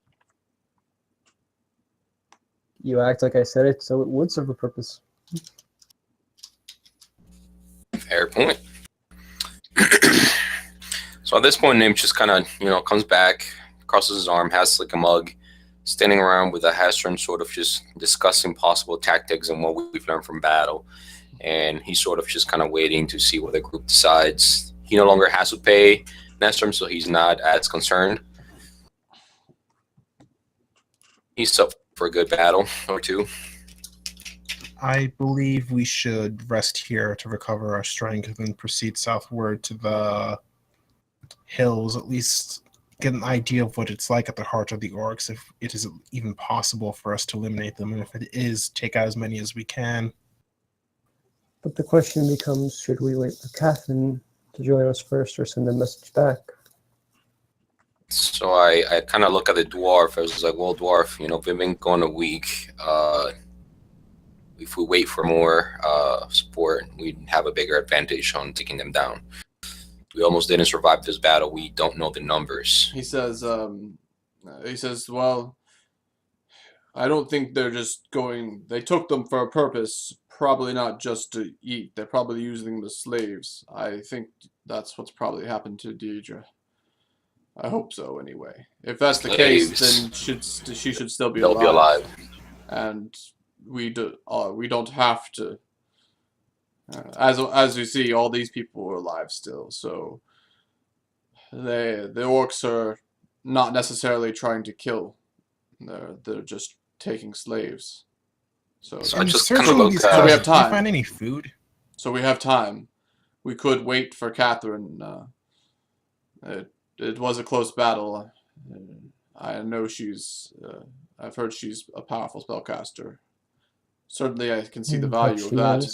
You act like I said it, so it would serve a purpose. Fair point. So at this point, Nim just kind of, comes back, crosses his arm, has like a mug, standing around with a Hastron, sort of just discussing possible tactics and what we've learned from battle. And he's sort of just kind of waiting to see what the group decides. He no longer has to pay Nestrum, so he's not as concerned. He's up for a good battle or two. I believe we should rest here to recover our strength and then proceed southward to the hills, at least get an idea of what it's like at the heart of the orcs, if it is even possible for us to eliminate them, and if it is, take out as many as we can. But the question becomes, should we wait for Catherine to join us first or send a message back? So I kind of look at the dwarf. I was like, well, dwarf, we've been going a week. If we wait for more support, we'd have a bigger advantage on taking them down. We almost didn't survive this battle. We don't know the numbers. He says, well, I don't think they're just going. They took them for a purpose, probably not just to eat. They're probably using them as slaves. I think that's what's probably happened to Deidre. I hope so, anyway. If that's the case, then she should still be They'll alive. be alive. And we don't have to. As you see, all these people are alive still. So the orcs are not necessarily trying to kill. They're just taking slaves. So I just searching kinda look, these so we houses, have do you time. find any food? So we have time. We could wait for Catherine. It was a close battle. I know she's. I've heard she's a powerful spellcaster. Certainly, I can see the value of that,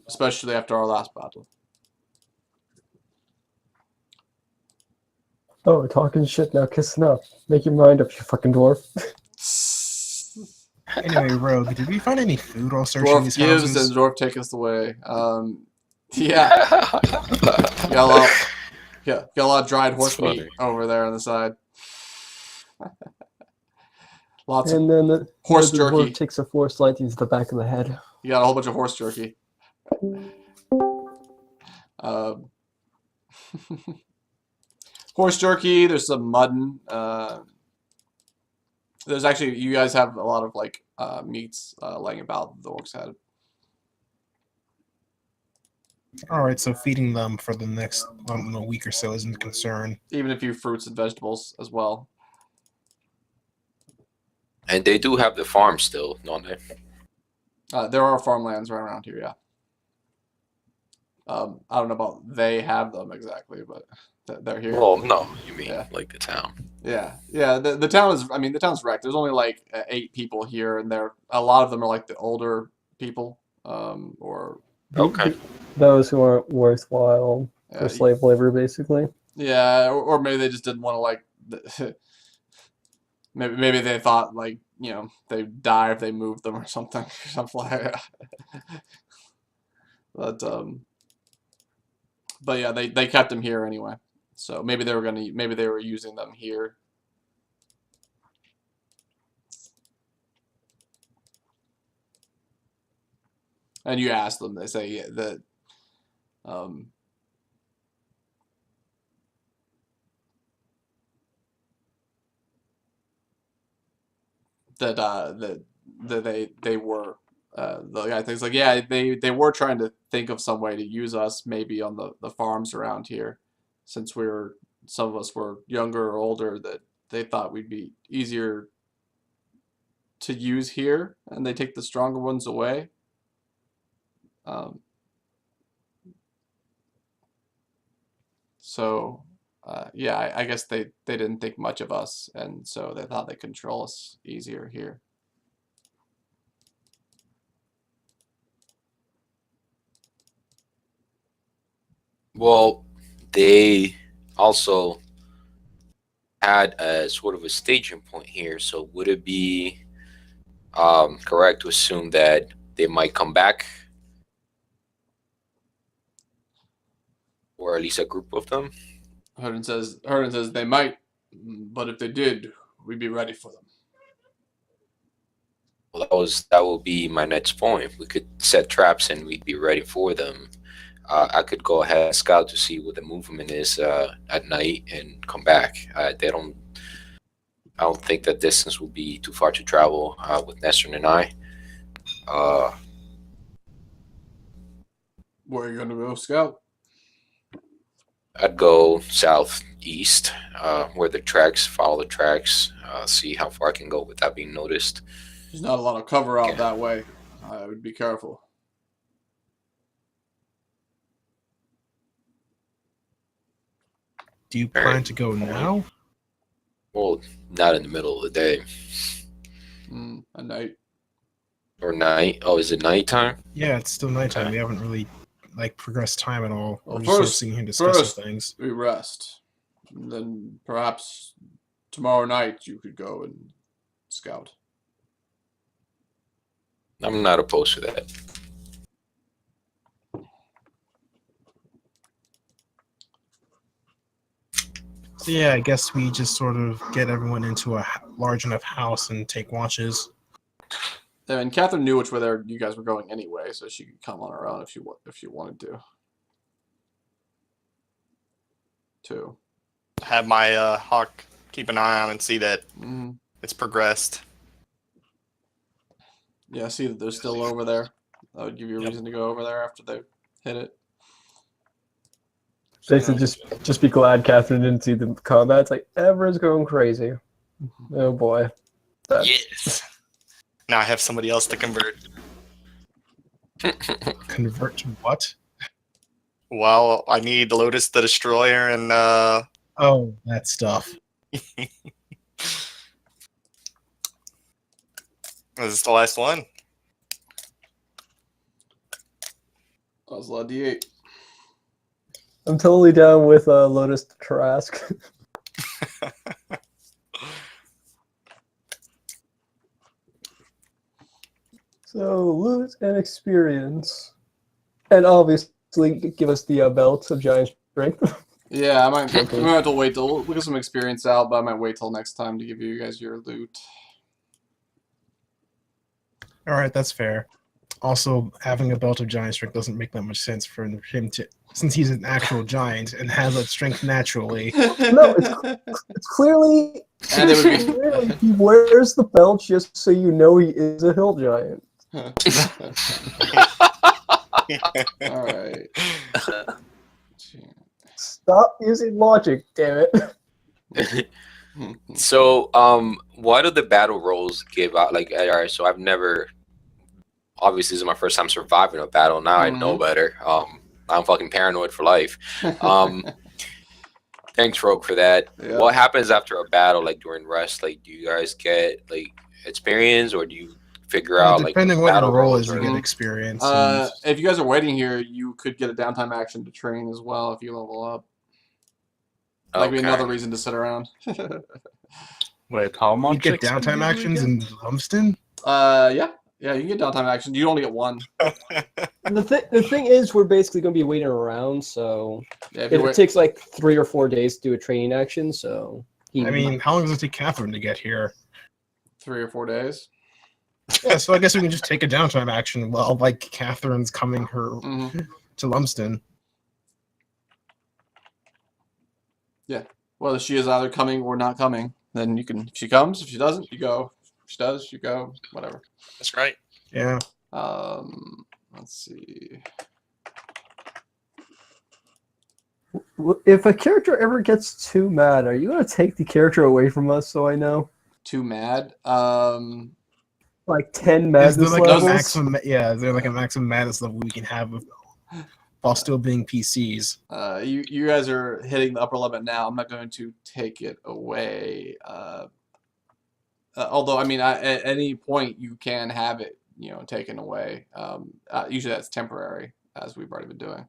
especially after our last battle. Oh, we're talking shit now, kissing up. Make your mind up, you fucking dwarf. Anyway, Rogue, did we find any food while searching Dwarf these gives houses? and Dwarf taketh away. Yeah, got a lot of dried horse meat funny. over there on the side. Lots of And then the horse the jerky. dwarf takes a force lightning to the back of the head. You got a whole bunch of horse jerky. Horse jerky. There's some mutton. There's actually, you guys have a lot of like meats laying about the orcs had. Alright, so feeding them for the next week or so isn't a concern. Even a few fruits and vegetables as well. And they do have the farm still, don't they? There are farmlands right around here, yeah. I don't know about they have them exactly, but they're here. Well, no, you mean Yeah. like the town. Yeah. The town is. I mean, the town's wrecked. There's only like 8 people here, and a lot of them are like the older people, or Okay. Those who aren't worthwhile uh, for slave labor, basically. yeah, or maybe they just didn't want to like. Maybe they thought like they'd die if they moved them or something like that. But yeah, they kept him here anyway. So maybe they were using them here. And you ask them, they say that that they were the guy thinks like, yeah, they were trying to think of some way to use us maybe on the farms around here, since some of us were younger or older, that they thought we'd be easier to use here, and they take the stronger ones away. So yeah, I guess they didn't think much of us, and so they thought they could control us easier here. Well, they also had a sort of a staging point here. So would it be correct to assume that they might come back, or at least a group of them? Herden says they might, but if they did, we'd be ready for them. Well, that will be my next point. We could set traps and we'd be ready for them. I could go ahead and scout to see what the movement is at night and come back. I don't think that distance will be too far to travel with Nestor and I. Where are you gonna go scout? I'd go southeast, where the tracks, follow the tracks, see how far I can go without being noticed. There's not a lot of cover out that way. I would be careful. Do you plan to go now? Well, not in the middle of the day. At night. Or night. Oh, is it nighttime? Yeah, it's still nighttime. Okay. We haven't really progressed time at all. Well, We're just sort of first- sitting here discussing things. We rest. And then perhaps tomorrow night you could go and scout. I'm not opposed to that. So yeah, I guess we just sort of get everyone into a large enough house and take watches. And Catherine knew which way you guys were going anyway, so she could come on her own if you wanted to. Too. Have my hawk keep an eye on and see that it's progressed. Yeah, see that they're still over there. That would give you a Yep. reason to go over there after they hit it. Jason, just be glad Catherine didn't see the combat. It's like everyone's going crazy. Oh boy. Yes. Now I have somebody else to convert. Convert to what? Well, I need Lotus the Destroyer and Oh, that stuff. this is the last one. That was a lot of D8. I'm totally down with Lotus Trask. So loot and experience, and obviously give us the belt of giant strength. Yeah, I might have to wait till we'll get some experience out, but I might wait till next time to give you guys your loot. All right, that's fair. Also, having a belt of giant strength doesn't make that much sense for him to, since he's an actual giant and has that strength naturally. No, it's clearly, And it would be clearly he wears the belt just so you know he is a hill giant. all right. Stop using logic, damn it. So, why do the battle rolls give out? Like, all right, so I've never. Obviously, this is my first time surviving a battle. Now I know better. I'm fucking paranoid for life. Thanks, Rogue, for that. Yeah. What happens after a battle, like during rest? Like, do you guys get like experience, or do you figure out like depending on what battle your role rolls is, you or- get experience. and- If you guys are waiting here, you could get a downtime action to train as well if you level up. Like be Okay. another reason to sit around. Wait, how you much? get downtime actions in Lumsden? Yeah. Yeah, you can get downtime action. You only get one. The thing is, we're basically going to be waiting around, so Yeah, if it you wait, takes like 3 or 4 days to do a training action. So I mean, how long does it take Catherine to get here? 3 or 4 days. Yeah, so I guess we can just take a downtime action while like Catherine's coming her Mm-hmm. to Lumsden. Well, she is either coming or not coming. Then you can. If she comes, if she doesn't, you go. If she does, you go. Whatever. That's right. Yeah. Let's see. if a character ever gets too mad, are you going to take the character away from us? So I know, Too mad. like 10 Is there madness like a levels. maximum? Yeah, is there like a maximum madness level we can have while still being PCs? You guys are hitting the upper limit now. I'm not going to take it away. Although, I mean, at any point you can have it, taken away. Usually that's temporary, as we've already been doing.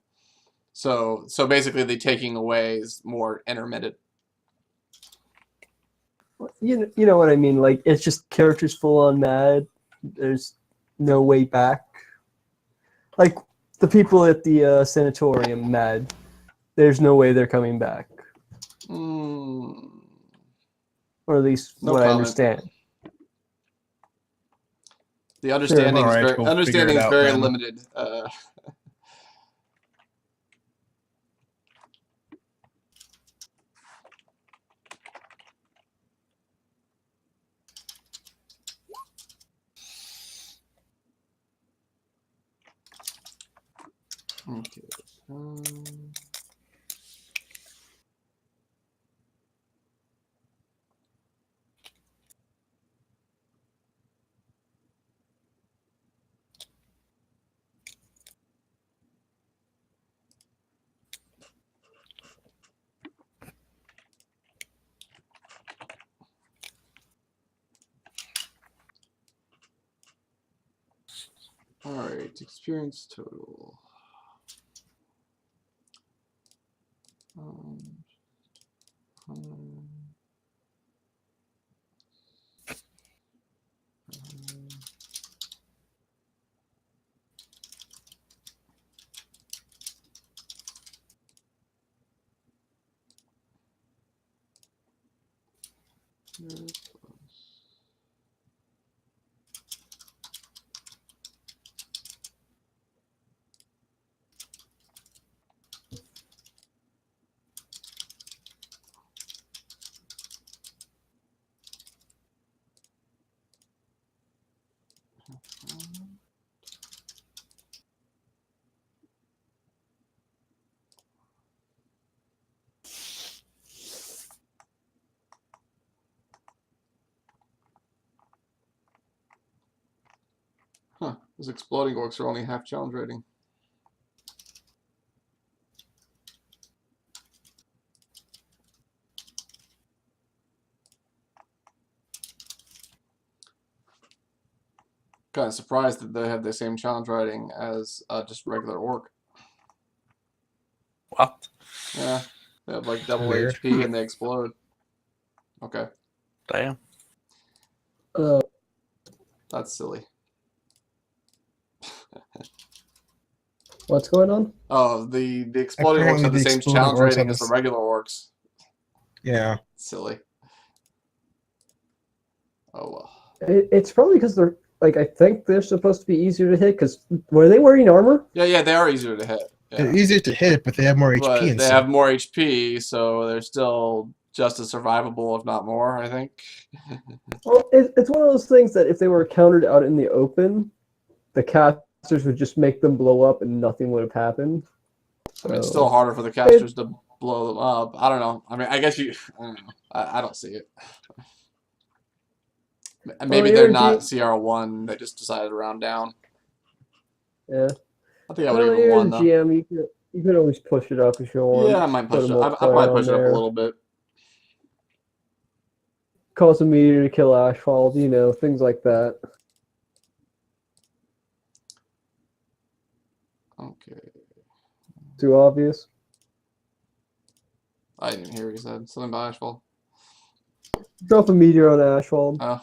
So basically, the taking away is more intermittent. You know what I mean? Like, it's just characters full on mad. There's no way back. Like the people at the sanatorium mad. There's no way they're coming back, Mm, or at least No what I comment. understand. the understanding All is right, very we'll figure it out then. limited. Okay. All right. Experience total. Um, Those exploding orcs are only half challenge rating. Kind of surprised that they have the same challenge rating as just regular orc. What? Yeah, they have like double Weird. HP and they explode. Okay, Damn. that's silly. What's going on? Oh, the exploding orcs Apparently have the the same exploding challenge orcs rating have as the this- regular orcs. Yeah. Silly. Oh well. It's probably because they're like, I think they're supposed to be easier to hit. Because were they wearing armor? Yeah, they are easier to hit. Yeah. It's easier to hit, but they have more HP But and they stuff. have more HP, so they're still just as survivable, if not more, I think. Well, it's one of those things that if they were countered out in the open, the casters would just make them blow up and nothing would have happened. I mean, it's So- still harder for the casters to blow them up. I don't know. I mean, I guess I don't know. I don't see it. Maybe they're not CR1. They just decided to round down. Yeah. I think I would Well, even you're won, the though. GM. You could always push it up if you want. Yeah, I might push Put it. a I multiplier probably on push it up a there. little bit. Cause a meteor to kill Ashfall, things like that. Okay. Too obvious. I didn't even hear what he said. Something about Ashfall. Drop a meteor on Ashfall. Oh.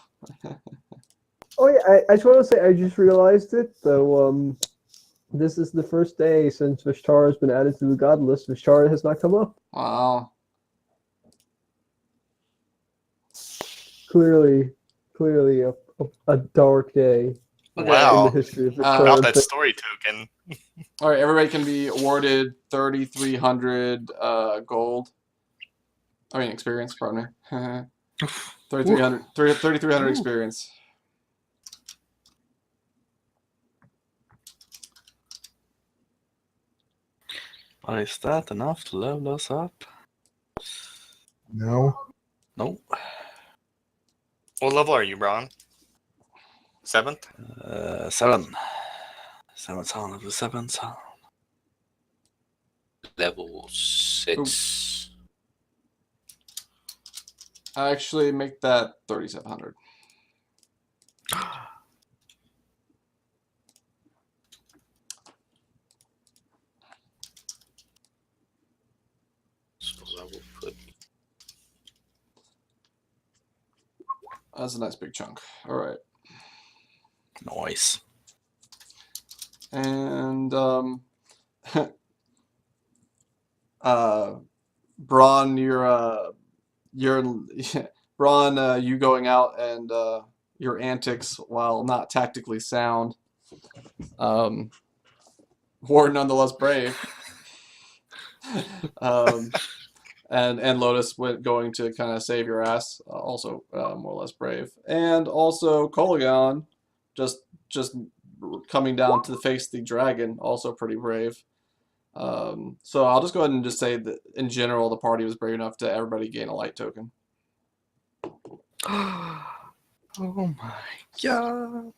Oh yeah, I just want to say I just realized it. So this is the first day since Vishtar has been added to the god list. Vishtar has not come up. Wow. Clearly a dark day in the Wow. history of About Vishtar. that story token. All right, everybody can be awarded 3,300 gold. I mean, experience, pardon me. 3,300 experience. But is that enough to level us up? No. No. What level are you, Braun? 7th? 7. 7th sound of the 7th sound. Level 6. I actually make that 3,700. So I will put. That's a nice big chunk. All right. Nice. And Braun, Braun, you going out and your antics, while not tactically sound, were nonetheless brave. And Lotus went going to kind of save your ass, also more or less brave. And also Kolaghan, just coming down to face the dragon, also pretty brave. So I'll just go ahead and just say that in general the party was brave enough to everybody gain a light token. Oh my god.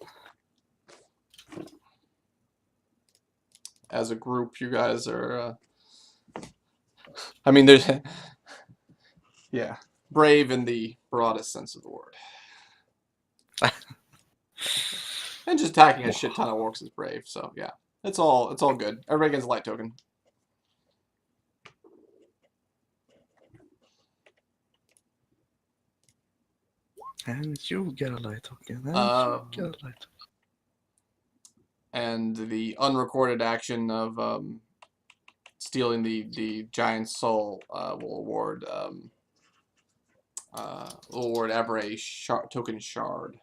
As a group, you guys are. I mean, there's. Yeah, brave in the broadest sense of the word. And just attacking a shit ton of orcs is brave. So yeah, it's all good. Everybody gets a light token. And you get a light token. And Um, you get a light token. And the unrecorded action of stealing the giant soul will award ever a token shard.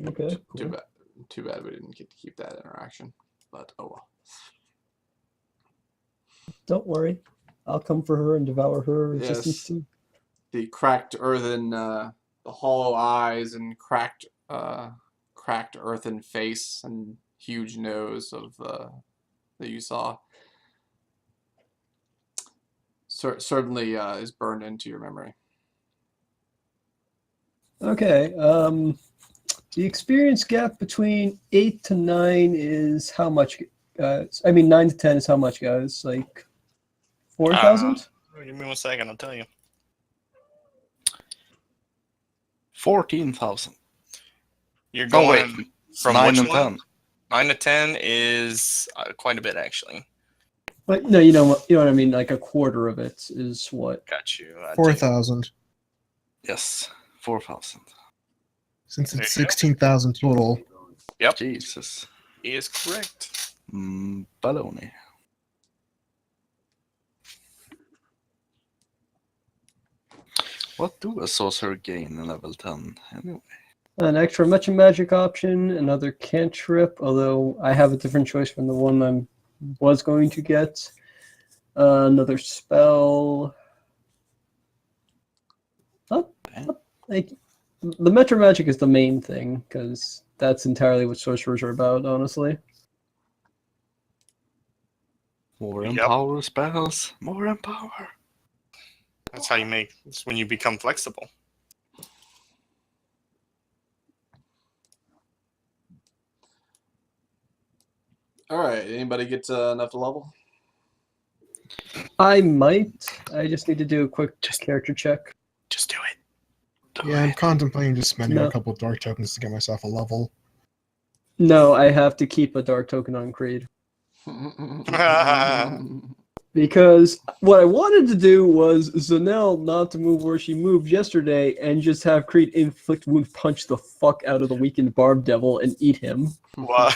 Okay. Too Cool. bad. Too bad we didn't get to keep that interaction. But oh well. Don't worry. I'll come for her and devour her existence Yes. too. The cracked earthen, the hollow eyes and cracked earthen face and huge nose of that you saw certainly is burned into your memory. Okay. The experience gap between 8 to 9 is how much, guys? I mean, 9 to 10 is how much, guys? Like 4,000? Give me 1 second, I'll tell you. 14,000. You're Oh, going wait. from 9 which and one? 10. 9 to 10 is quite a bit, actually. Like, no, you know what I mean. Like a quarter of it is what? Got you. 4,000. Yes. 4,000. Since There it's you go. 16,000 total. Yep, Jesus. he is correct. Baloney. What do a sorcerer gain in level 10 anyway? An extra magic option, another cantrip, although I have a different choice from the one I was going to get. Another spell. Like the Metro Magic is the main thing, because that's entirely what sorcerers are about, honestly. More Yep. empower spells. More empower. That's how you make. It's when you become flexible. All right. Anybody get enough to level? I might. I just need to do a quick character check. Just do it. Yeah, I'm contemplating just spending No. a couple of dark tokens to get myself a level. No, I have to keep a dark token on Creed. Because what I wanted to do was Zanelle not to move where she moved yesterday and just have Creed inflict wound punch the fuck out of the weakened Barb Devil and eat him. Well,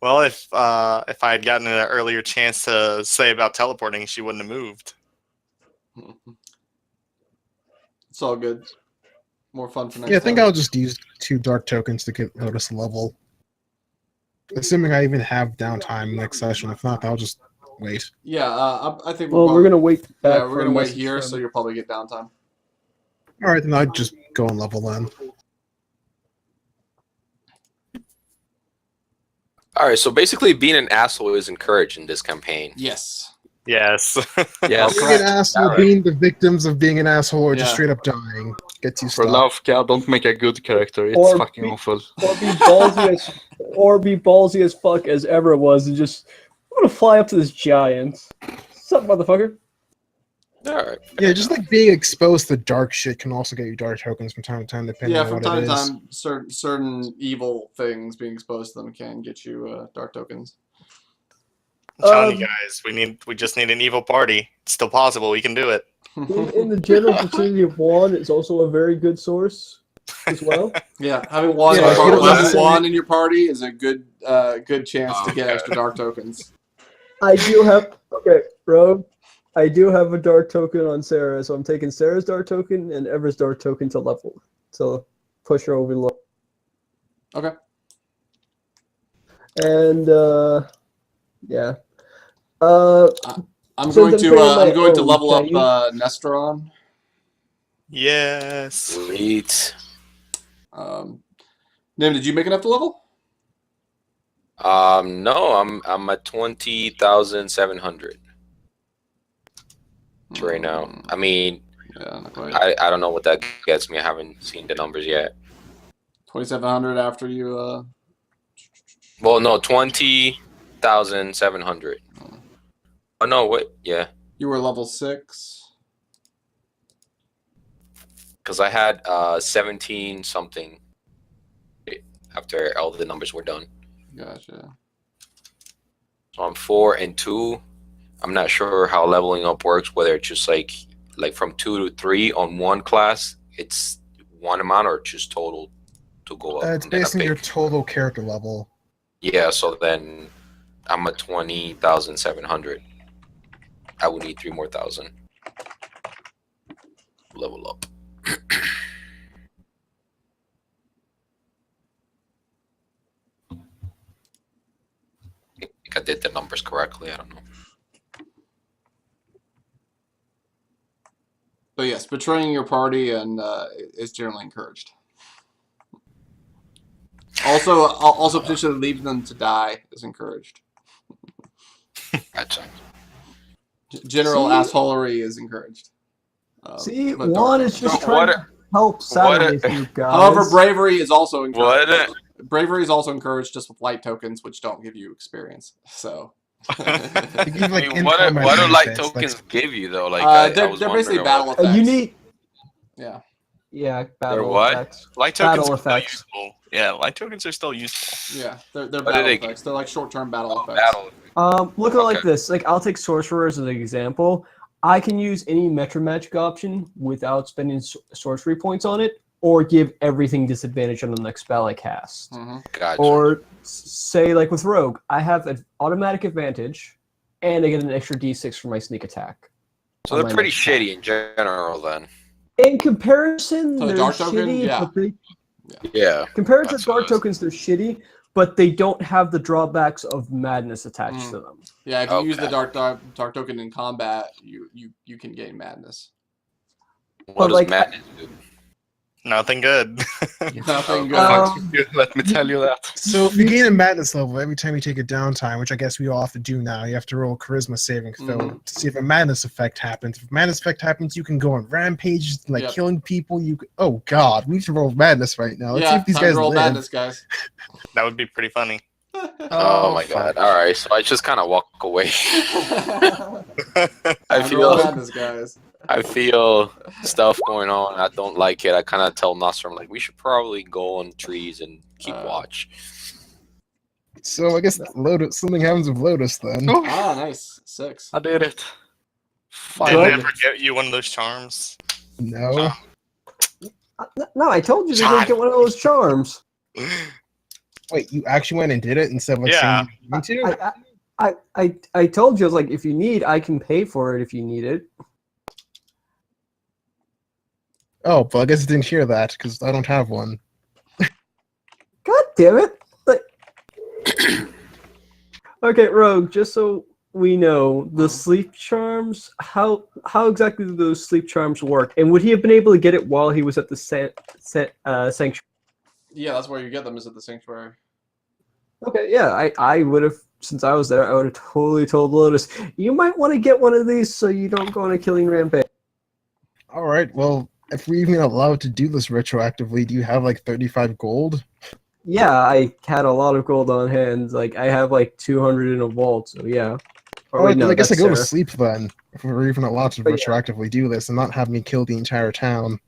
well, if I had gotten an earlier chance to say about teleporting, she wouldn't have moved. It's all good. More fun for next Yeah, I think time. I'll just use 2 dark tokens to get notice level. Assuming I even have downtime next session. If not, I'll just wait. Yeah, I think Well, we're gonna wait back. yeah, we're for a gonna wait message here, from- so you'll probably get downtime. Alright, then I'll just go on level then. All right, so basically, being an asshole is encouraged in this campaign. Yes. Yes. Yes. Being an asshole, Alright. being the victims of being an asshole, or just Yeah. straight up dying gets you For stuck. love, God, don't make a good character. It's Or fucking be- awful. or be ballsy as fuck as ever was, and just I'm gonna fly up to this giant. What's up, motherfucker? All right. Yeah, just like being exposed to dark shit can also get you dark tokens from time to time, depending Yeah, on from what time it to is. time, certain evil things being exposed to them can get you dark tokens. I'm telling you guys, we just need an evil party. It's still possible. We can do it. In the general vicinity of Juan is also a very good source as well. Yeah, having Juan, Yeah, you don't having necessarily- Juan in your party is a good good chance to get Okay. extra dark tokens. I do have Rogue. I do have a dark token on Sarah, so I'm taking Sarah's dark token and Ever's dark token to level to push her over low. Okay. And yeah. I'm Since going I'm to playing my I'm going to own, level can up you? Nestron. Yes. Sweet. Nim, did you make enough to level? No, I'm at 20,700 right now. I mean, Yeah, not quite. I don't know what that gets me. I haven't seen the numbers yet. 2,700 after you. Well, no, 20,700. Oh no, wait, yeah, You were level 6. because I had 17 something after all the numbers were done. Gotcha. So I'm 4 and 2. I'm not sure how leveling up works. Whether it's just like from 2 to 3 on one class, it's one amount, or just total to go up. It's And then I based on your pick- total character level. Yeah, so then I'm at 20,700. I would need 3 more thousand. Level up. I think I did the numbers correctly. I don't know. But yes, betraying your party and is generally encouraged. Also potentially leaving them to die is encouraged. Gotcha. General See? assholery is encouraged. See, but Juan is just What trying a- to help Saturdays, you guys. However, bravery is also encouraged. What? Bravery is also encouraged, just with light tokens, which don't give you experience. So They give, like, I mean, in what combat do light benefits, tokens like, give you though? Like they're was basically wondering battle what- effects. You need, Yeah. yeah, battle what? effects. Light tokens Battle are still effects. useful. Yeah, light tokens are still useful. Yeah, they're What do battle they effects. They're like short-term battle effects. Battle. Look at it like Okay. this. Like, I'll take Sorcerer as an example. I can use any Metro Magic option without spending sorcery points on it, or give everything disadvantage on the next spell I cast. Mm-hmm. Gotcha. Or say, like with Rogue, I have an automatic advantage, and I get an extra D6 for my sneak attack. So on they're my pretty next attack. shitty in general then. In comparison, To the they're Dark Token? shitty, Yeah. but they Yeah. compared to That's what Dark I was- tokens, they're shitty, but they don't have the drawbacks of madness attached to them. Yeah, if you use the Okay. dark token in combat, you can gain madness. What does like, madness do? Nothing good. Nothing good. Um, Let me tell you that. So if you gain a madness level every time you take a downtime, which I guess we all have to do now, you have to roll a charisma saving throw Mhm. to see if a madness effect happens. If a madness effect happens, you can go on rampages, like Yep. killing people. Oh god, we need to roll madness right now. Let's see Yeah, if these time to guys roll live. madness, guys. That would be pretty funny. Oh my god. All right. So I just kind of walk away. I Time to roll feel madness, guys. I feel stuff going on. I don't like it. I kind of tell Nostrum like we should probably go on trees and keep watch. So I guess Lotus, something happens with Lotus then. Oh, Ah, nice. 6. I did it. Did Finally. they ever get you one of those charms? No. No, I told you to go get one of those charms. Wait, you actually went and did it instead of like Yeah. saying you need to? I told you, I was like, if you need, I can pay for it if you need it. Oh, well, I guess I didn't hear that because I don't have one. God damn it! Okay, Rogue. Just so we know, the sleep charms. How exactly do those sleep charms work? And would he have been able to get it while he was at the sanctuary? Yeah, that's where you get them, is at the sanctuary. Okay, yeah, I would have, since I was there, I would have totally told Lotus, you might want to get one of these so you don't go on a killing rampage. All right, well, if we're even allowed to do this retroactively, do you have like 35 gold? Yeah, I had a lot of gold on hand. Like, I have like 200 in a vault, so yeah. Or Oh, wait, no, I guess I that's go to Sarah. sleep then. If we're even allowed to But yeah. retroactively do this and not have me kill the entire town.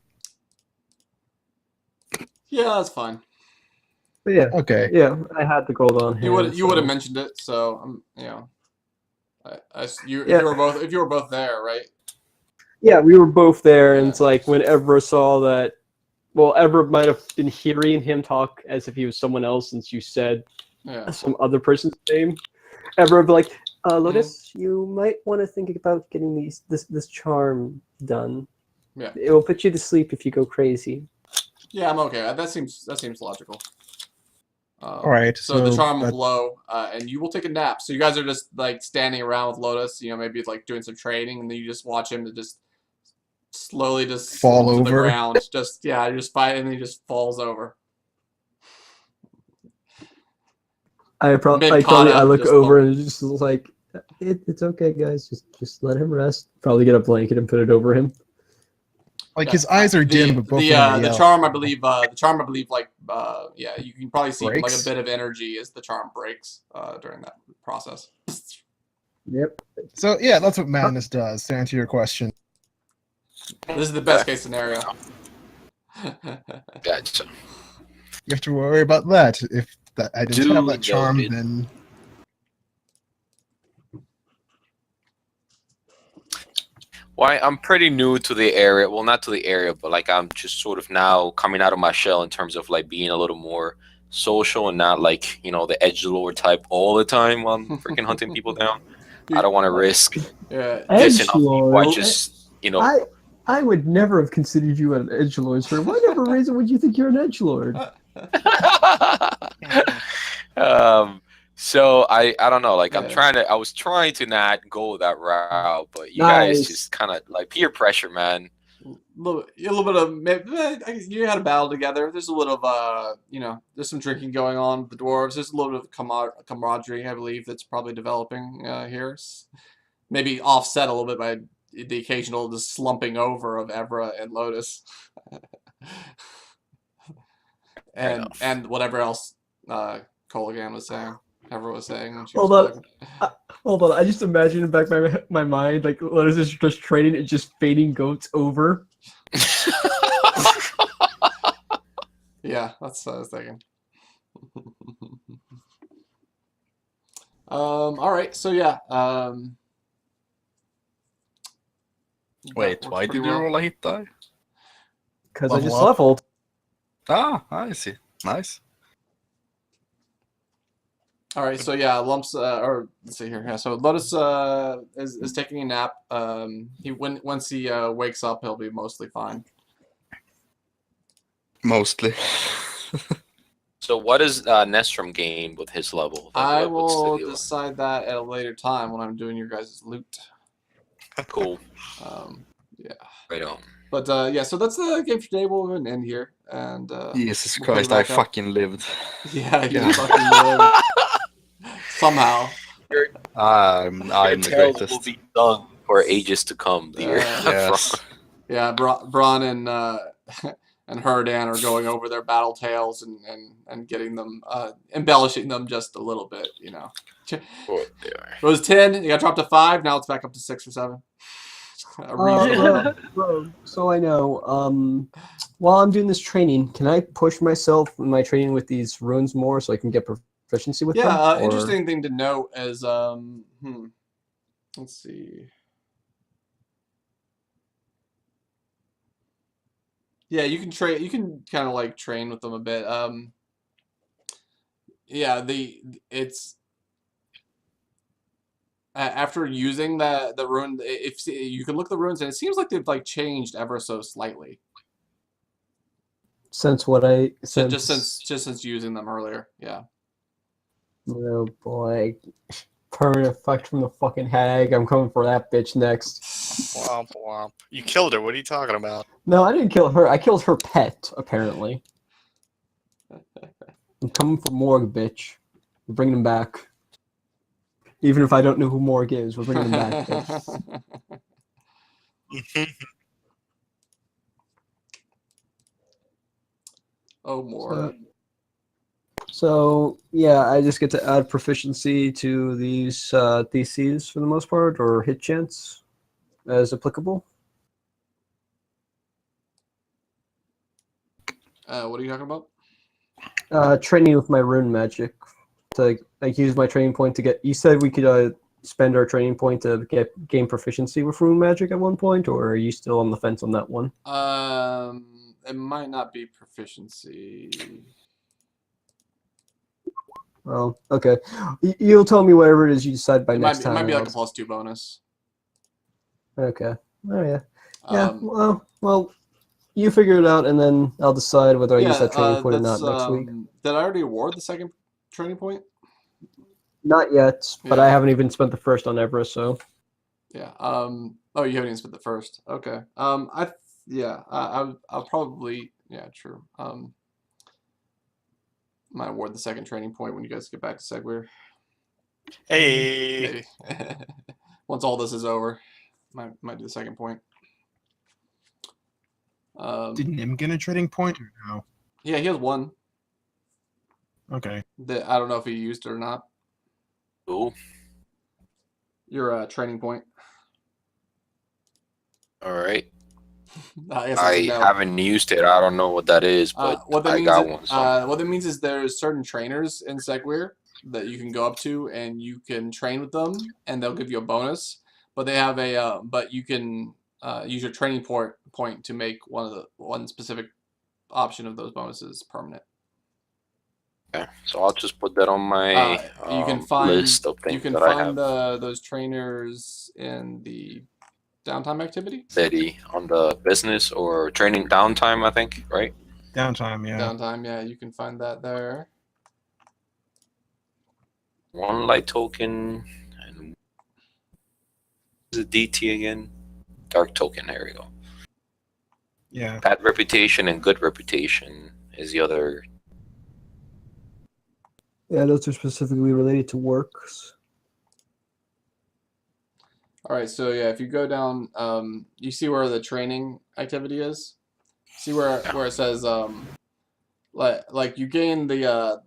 Yeah, that's fine. But yeah, Okay. yeah, I had the gold on hand. You would have so- mentioned it, so you know. You Yeah. if you were both there, right? Yeah, we were both there, and Yeah. it's like when Evra saw that. Well, Evra might have been hearing him talk as if he was someone else, since you said Yeah. some other person's name. Evra would be like, Lotus, you might want to think about getting this charm done. Yeah. It will put you to sleep if you go crazy. Yeah, I'm okay. That seems logical. All right. So the charm will that- glow, and you will take a nap. So you guys are just like standing around with Lotus, maybe like doing some training, and then you just watch him to just slowly just Fall slump to the over. ground. Just just fight, and then he just falls over. I Mid-kata, look just over bump. and it's just like, it's okay, guys. Just let him rest. Probably get a blanket and put it over him. Like Yeah, his eyes are dim, but both of them are the yellow. charm, I believe, like you can probably see like Breaks? a bit of energy as the charm breaks during that process. Yep. So yeah, that's what madness does. To answer your question. This is the best case scenario. Gotcha. You have to worry about that. If I didn't have Duly that charm, noted. then Well, I'm pretty new to the area. Well, not to the area, but like I'm just sort of now coming out of my shell in terms of like being a little more social and not like, the edgelord type all the time while I'm freaking hunting people down. I don't want to risk Yeah. pissing off people. I Edgelord? just, I would never have considered you an edgelord, sir. Whatever reason would you think you're an edgelord? So I don't know, like Yeah. I was trying to not go that route, but you guys Nice. just kind of like peer pressure, man. A little bit of you had a battle together. There's a little of there's some drinking going on with the dwarves. There's a little bit of camaraderie, I believe, that's probably developing here. Maybe offset a little bit by the occasional just slumping over of Evra and Lotus, enough. and whatever else Coligan was saying. Evra was saying when she Hold was on. Hold on, I just imagine in the back of my mind, like, Lotus is just training and just fading goats over. Yeah, that's what I was thinking. All right, so yeah. Wait, that works why pretty did you well. roll a hit die? Because I Level just up. leveled. Ah, I see. Nice. All right, so yeah, lumps. Or let's see here. Yeah, so Lotus is taking a nap. Once he wakes up, he'll be mostly fine. Mostly. So what does Nestrom gain with his level? Like, I what's the will deal? decide that at a later time when I'm doing your guys' loot. Cool. Yeah. Right on. But yeah, so that's the game for today. We'll end here, and Jesus we'll pick Christ, it I back up. fucking lived. Yeah, you Yeah. fucking live. Somehow. I'm Your the tales will greatest. be done for ages to come, dear. Yes. Yeah, Braun and and Herdan are going over their battle tales and getting them embellishing them just a little bit, Poor dear. It was 10, it got dropped to 5, now it's back up to 6 or 7. A reasonable- Bro, so I know, while I'm doing this training, can I push myself in my training with these runes more so I can get proficiency with Yeah, them? Or... interesting thing to note is let's see. Yeah, you can train. You can kind of like train with them a bit. Yeah, it's after using the rune, if you can look at the runes, and it seems like they've like changed ever so slightly. Since what I So just since using them earlier, yeah. Oh boy, permanent effect from the fucking hag. I'm coming for that bitch next. Womp womp. You killed her. What are you talking about? No, I didn't kill her. I killed her pet. Apparently, I'm coming for Morg, bitch. We're bringing him back. Even if I don't know who Morg is, we're bringing him back, bitch. Oh, more. So yeah, I just get to add proficiency to these DCs for the most part, or hit chance, as applicable. What are you talking about? Training with my rune magic to like use my training point to get. You said we could spend our training point to gain proficiency with rune magic at one point, or are you still on the fence on that one? It might not be proficiency. Well, okay. You'll tell me whatever it is you decide by next time. It might be like a +2 bonus. Okay. Oh yeah. Yeah. Well, you figure it out, and then I'll decide whether I use that training point or not next week. Did I already award the second training point? Not yet, but Yeah. I haven't even spent the first on Everest, so. Yeah. Oh, you haven't even spent the first. Okay. I'll probably, yeah, true. Might award the second training point when you guys get back to Segwyr. Hey. Maybe. Once all this is over, might do the second point. Did Nim get a trading point or no? Yeah, he has one. Okay. That I don't know if he used it or not. Cool. Your training point. All right. I haven't used it. I don't know what that is, but I got one. So. What that means is there's certain trainers in Segwyr that you can go up to and you can train with them, and they'll give you a bonus. But they have a but you can use your training point to make one specific option of those bonuses permanent. Okay, so I'll just put that on my you can find, list of things you can that find I have. those trainers in the downtime activity. Steady on the business or training downtime, I think, right? Downtime, yeah. Downtime, yeah, you can find that there. One light token and is it DT again? Dark token. There we go. Yeah. Bad reputation and good reputation is the other. Yeah, those are specifically related to works. All right, so yeah, if you go down, you see where the training activity is. See where it says like you gain the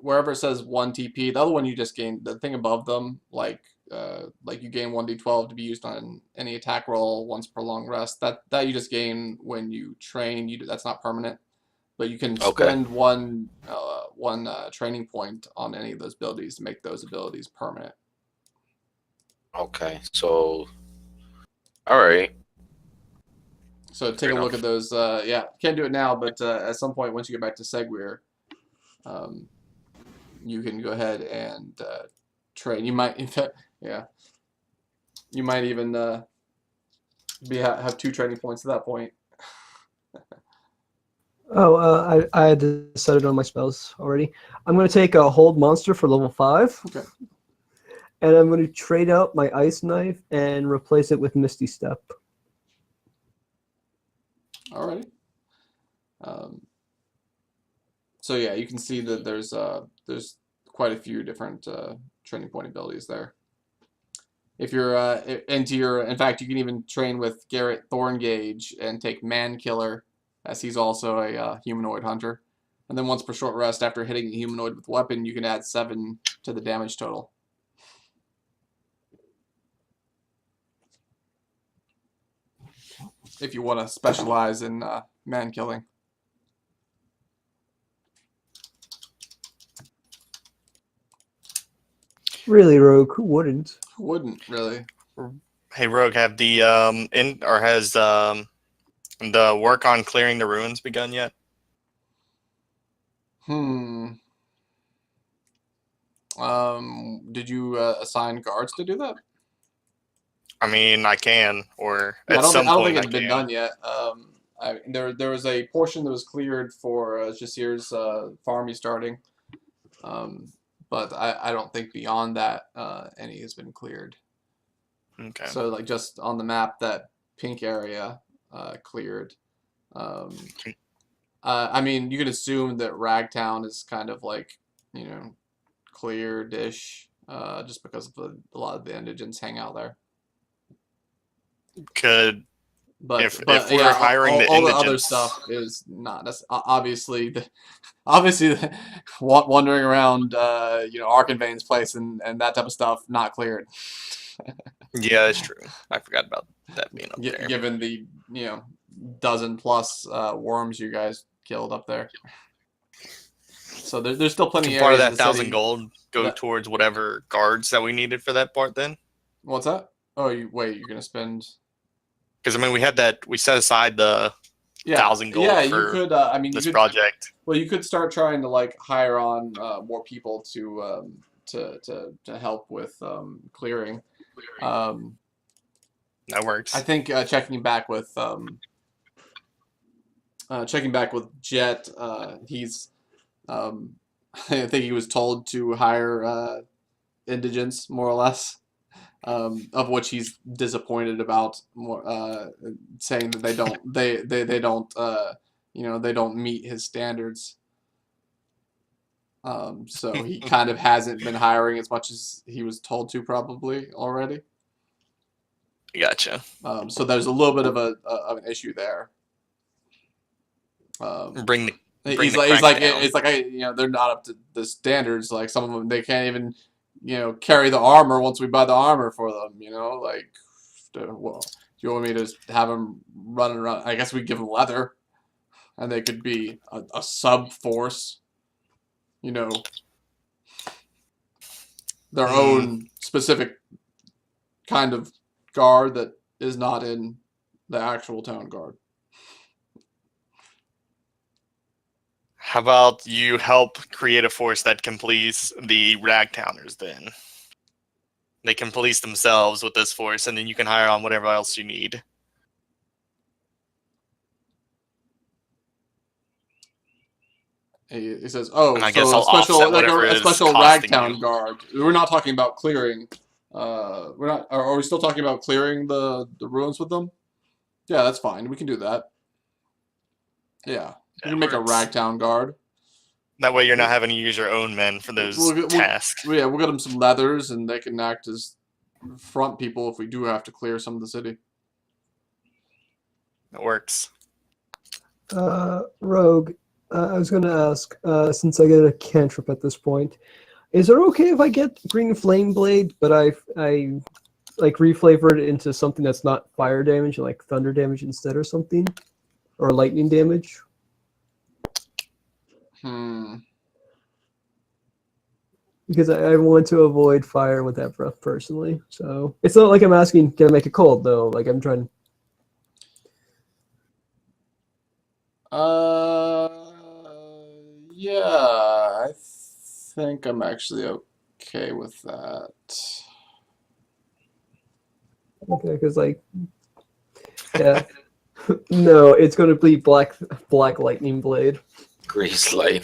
wherever it says 1 TP. The other one you just gain the thing above them, like you gain 1d12 to be used on any attack roll once per long rest. That you just gain when you train. That's not permanent, but you can spend one training point on any of those abilities to make those abilities permanent. Okay, so all right. So take a look at those. Yeah, can't do it now, but at some point once you get back to Segwyr, you can go ahead and train. You might, in fact, yeah, you might even have 2 training points at that point. Oh, I had decided on my spells already. I'm going to take a hold monster for level 5. Okay. And I'm going to trade out my ice knife and replace it with Misty Step. Alrighty. So yeah, you can see that there's quite a few different training point abilities there. If you're in fact, you can even train with Garrett Thorngage and take Man Killer, as he's also a humanoid hunter. And then once per short rest, after hitting a humanoid with weapon, you can add 7 to the damage total. If you want to specialize in man killing. Really, Rogue, who wouldn't? Who wouldn't really? Hey, Rogue, have the has the work on clearing the ruins begun yet? Hmm. Did you assign guards to do that? I mean, I can, or Yeah, at some I don't point think I it's been can. done yet. There was a portion that was cleared for Jasir's farm he's starting, but I don't think beyond that any has been cleared. Okay. So like just on the map, that pink area cleared. Um, I mean, you can assume that Ragtown is kind of like, you know, clear dish, just because of a lot of the indigents hang out there. Could But if yeah, we're hiring the all the other indigents, stuff is not obviously wandering around, you know, Arkenvane's place and that type of stuff not cleared. yeah, that's true. I forgot about that being up there. Given the, you know, dozen plus worms you guys killed up there. So there's still plenty Can of part of areas that of the 1,000 city. gold go that- towards whatever guards that we needed for that part then? What's that? Oh, wait, you're gonna spend. Because I mean, we set aside the Yeah, 1,000 gold yeah. You for could. I mean, you this could. project. Well, you could start trying to like hire on more people to help with clearing. That works. I think checking back with Jet. He's I think he was told to hire indigents more or less. Of which he's disappointed about, more saying that they don't you know, they don't meet his standards. So he kind of hasn't been hiring as much as he was told to probably already. Gotcha. So there's a little bit of an issue there. Bring He's the like crack down. it's like you know, they're not up to the standards. Like some of them, they can't even, you know, carry the armor once we buy the armor for them. You know, like, well, do you want me to just have them running around? I guess we give them leather, and they could be a sub force. You know, their own specific kind of guard that is not in the actual town guard. How about you help create a force that can police the Ragtowners then? They can police themselves with this force, and then you can hire on whatever else you need. He says, "Oh, And I so guess a I'll special, offset like whatever a is special costing Ragtown you. guard. We're not talking about clearing. We're not. Are we still talking about clearing the ruins with them? Yeah, that's fine. We can do that. Yeah, we can make a works. Ragtown guard. That way you're not having to use your own men for those tasks. Yeah, we'll get them some leathers, and they can act as front people if we do have to clear some of the city. It works. Rogue, I was going to ask, since I get a cantrip at this point, is it okay if I get Green Flame Blade, but I like reflavored it into something that's not fire damage, like thunder damage instead or something? Or lightning damage? Because I want to avoid fire with that breath personally. So it's not like I'm asking, can I make it cold though? Like I'm trying. Yeah, I think I'm actually okay with that. Okay, because like, yeah, no, it's going to be black lightning blade. Grease lightning.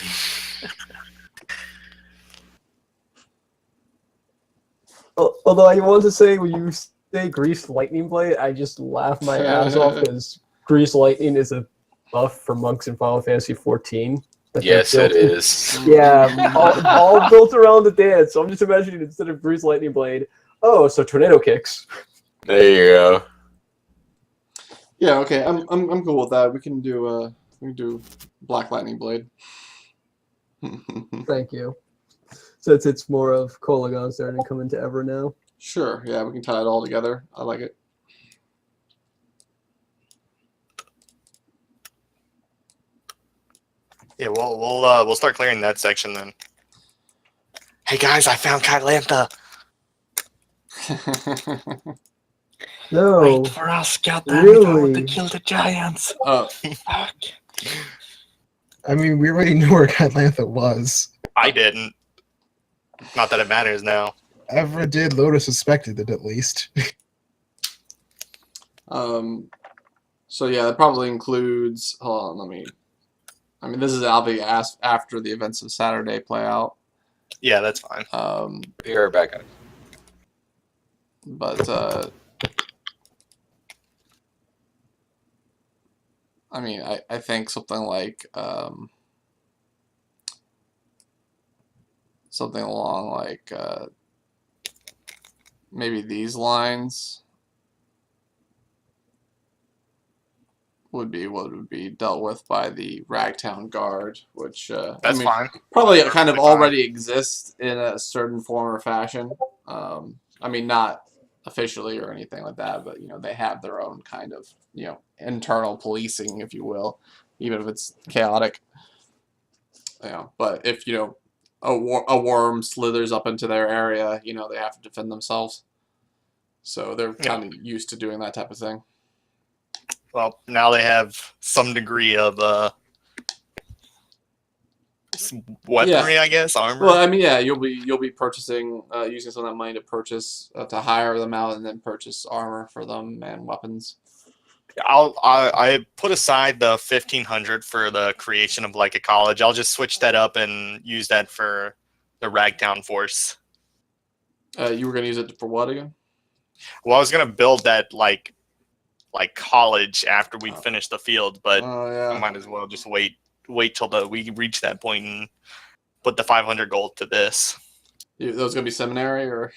Although I want to say when you say grease lightning blade, I just laugh my ass off because grease lightning is a buff for monks in Final Fantasy 14. Yes, it is. Yeah, all built around the dance. So I'm just imagining instead of grease lightning blade, oh, so tornado kicks. There you go. Yeah, okay, I'm cool with that. We can do Black Lightning Blade. Thank you. Since it's more of Kolagon starting to come into Ever now. Sure, yeah, we can tie it all together. I like it. Yeah, we'll start clearing that section then. Hey guys, I found Kylantha. No, Wait for us, goddammit, I want to really? kill the giants. Fuck. I mean, we already knew where Atlanta was. I didn't. Not that it matters now. Ever did, Lotus suspected it at least. So yeah, that probably includes. Hold on, I mean, this is obviously after the events of Saturday play out. Yeah, that's fine. Be right back, guys. But I mean, I think something like something along like maybe these lines would be what would be dealt with by the Ragtown Guard, which I That's mean, fine. probably That's kind of perfectly fine. already exists in a certain form or fashion. I mean, not officially or anything like that, but they have their own kind of internal policing, if you will, even if it's chaotic. But if a worm slithers up into their area, they have to defend themselves. So they're kind of used to doing that type of thing. Well, now they have some degree of weaponry, I guess, armor. Well, I mean, yeah, you'll be purchasing, using some of that money to purchase, to hire them out, and then purchase armor for them and weapons. I put aside the 1,500 for the creation of like a college. I'll just switch that up and use that for the Ragtown force. You were gonna use it for what again? Well, I was gonna build that like college after we finish the field, but yeah. I might as well just wait till we reach that point and put the 500 gold to this. That was gonna be seminary or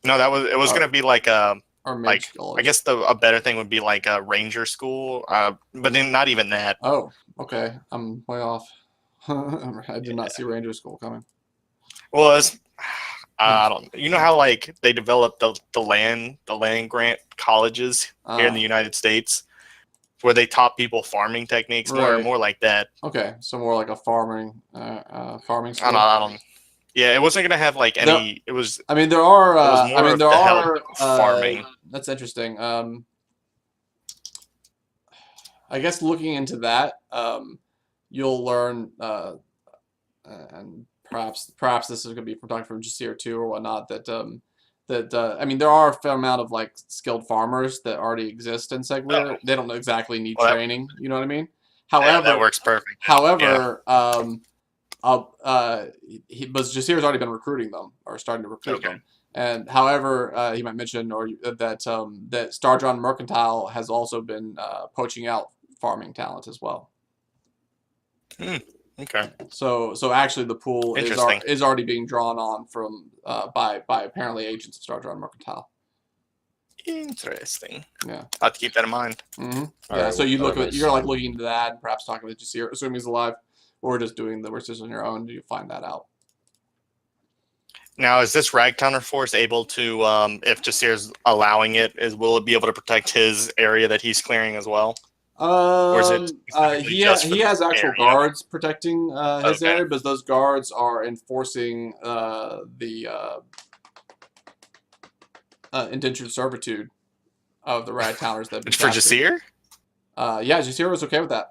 No, it was gonna be like a or like college. I guess a better thing would be like a ranger school, but then not even that. Oh, okay, I'm way off. I did not see ranger school coming. Well, it's I don't. You know how like they developed the land grant colleges here in the United States, where they taught people farming techniques, more like that. Okay, so more like a farming school. I don't. Yeah, it wasn't gonna have like any. It was. I mean, there are. It was more I mean, of there the are help of farming. That's interesting. I guess looking into that, you'll learn, and perhaps this is going to be productive from Jasir too or whatnot. I mean, there are a fair amount of like skilled farmers that already exist in Segwyr. Oh. They don't exactly need Well, training. You know what I mean? Yeah, However, that works perfect. However, Jasir's already been recruiting them or starting to recruit them. And however, he might mention that that Stardron Mercantile has also been poaching out farming talent as well. Okay. So actually, the pool is already being drawn on from by apparently agents of Stardron Mercantile. Interesting. Yeah. I'll have to keep that in mind. Mm-hmm. Yeah. Right, So you're looking into that and perhaps talking with Jasir, assuming he's alive, or just doing the research on your own. Do you find that out? Now, is this Ragtowner force able to, if Jasir's allowing it, will it be able to protect his area that he's clearing as well? Or is it he has actual guards protecting his Okay. area, but those guards are enforcing the indentured servitude of the Ragtowners that. It's for Jasir? Yeah, Jasir was okay with that.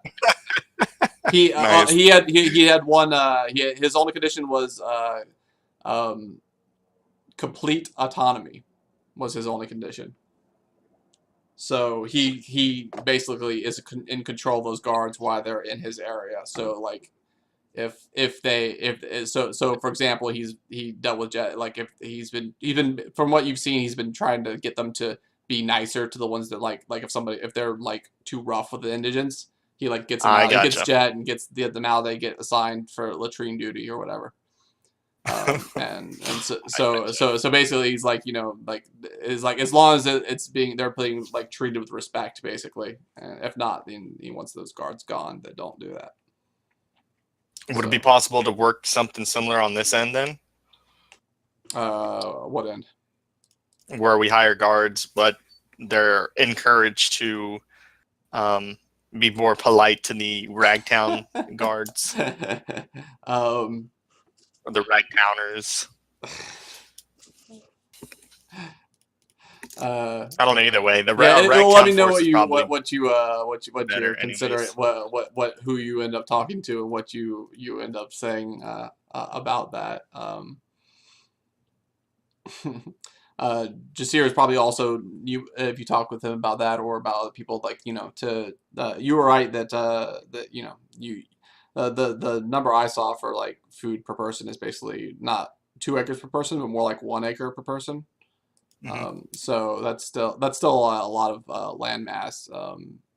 He Nice. he had one. His only condition was complete autonomy was his only condition. So he basically is in control of those guards while they're in his area. So like so for example, he dealt with like if he's been, even from what you've seen, he's been trying to get them to be nicer to the ones that like if they're like too rough with the indigents, he like gets them out. He gets Jet and gets them out. They get assigned for latrine duty or whatever. And so basically he's like, is like, as long as they're being like treated with respect, basically. And if not, then he wants those guards gone that don't do that. Would it be possible to work something similar on this end then? What end? Where we hire guards, but they're encouraged to be more polite to the Ragtown guards. The Ragtowners. Uh, I don't know either way. The yeah, it'll let Ragtown me know force is probably what better you're considering, anyways. what who you end up talking to, and what you end up saying about that. Jasir is probably also you if you talk with him about that or about other people like to you were right that that you the number I saw for like food per person is basically not 2 acres per person but more like 1 acre per person. So that's still a lot of land mass.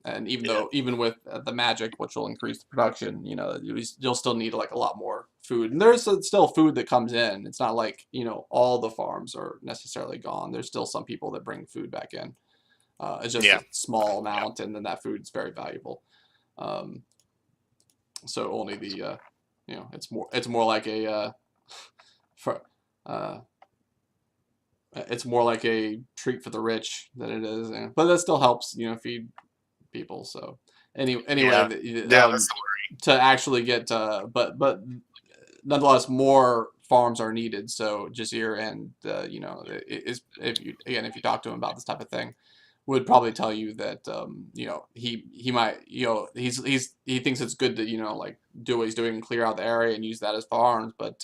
And Yeah. even with the magic, which will increase the production, you'll still need like a lot more food. And there's still food that comes in. It's not like all the farms are necessarily gone. There's still some people that bring food back in. It's just Yeah. a small amount, and then that food's very valuable. Um, so only the it's more like a for uh, it's more like a treat for the rich than it is, but that still helps, feed people. So anyway, Yeah. Yeah, that's the to actually get, but nonetheless, more farms are needed. So Jazir and is if you talk to him about this type of thing, would probably tell you that he might he thinks it's good to like do what he's doing and clear out the area and use that as farms, but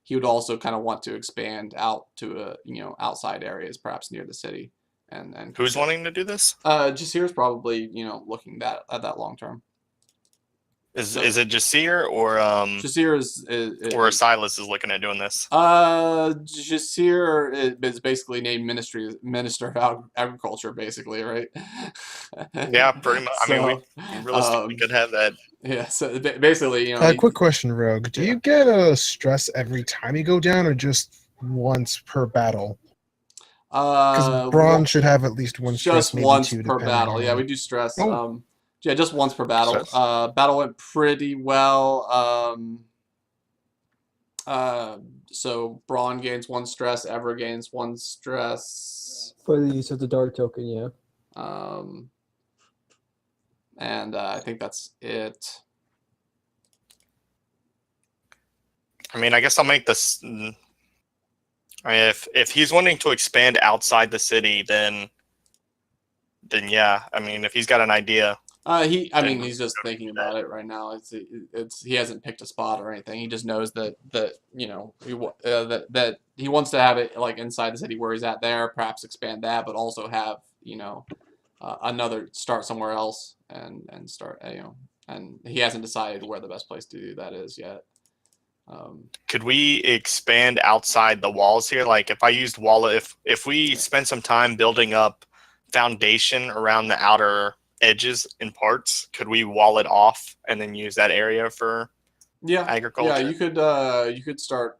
he would also kind of want to expand out to outside areas, perhaps near the city, and Who's wanting to do this? Jasir's probably looking at that long term. So Is it Jasir Jasir or Silas is looking at doing this? Jasir is basically named Minister of Agriculture, basically, right? Yeah, pretty much. I mean, So, we realistically could have that. yeah. So basically, Quick question, Rogue. Do you get a stress every time you go down, or just once per battle? Because Braun should have at least one stress, just maybe once two, per depending battle. on. Yeah, we do stress. Oh. Yeah, just once per battle. Stress? Battle went pretty well. So Braun gains 1 stress, Ever gains 1 stress. For the use of the dark token, yeah. And I think that's it. I mean, I guess I'll make this. If he's wanting to expand outside the city, then yeah. I mean, if he's got an idea, He's just thinking about it right now. He hasn't picked a spot or anything. He just knows that that he wants to have it like inside the city where he's at there, perhaps expand that, but also have another start somewhere else and start and he hasn't decided where the best place to do that is yet. could we expand outside the walls here? Like if I used if we spend some time building up foundation around the outer edges in parts, could we wall it off and then use that area for agriculture? Yeah, you could start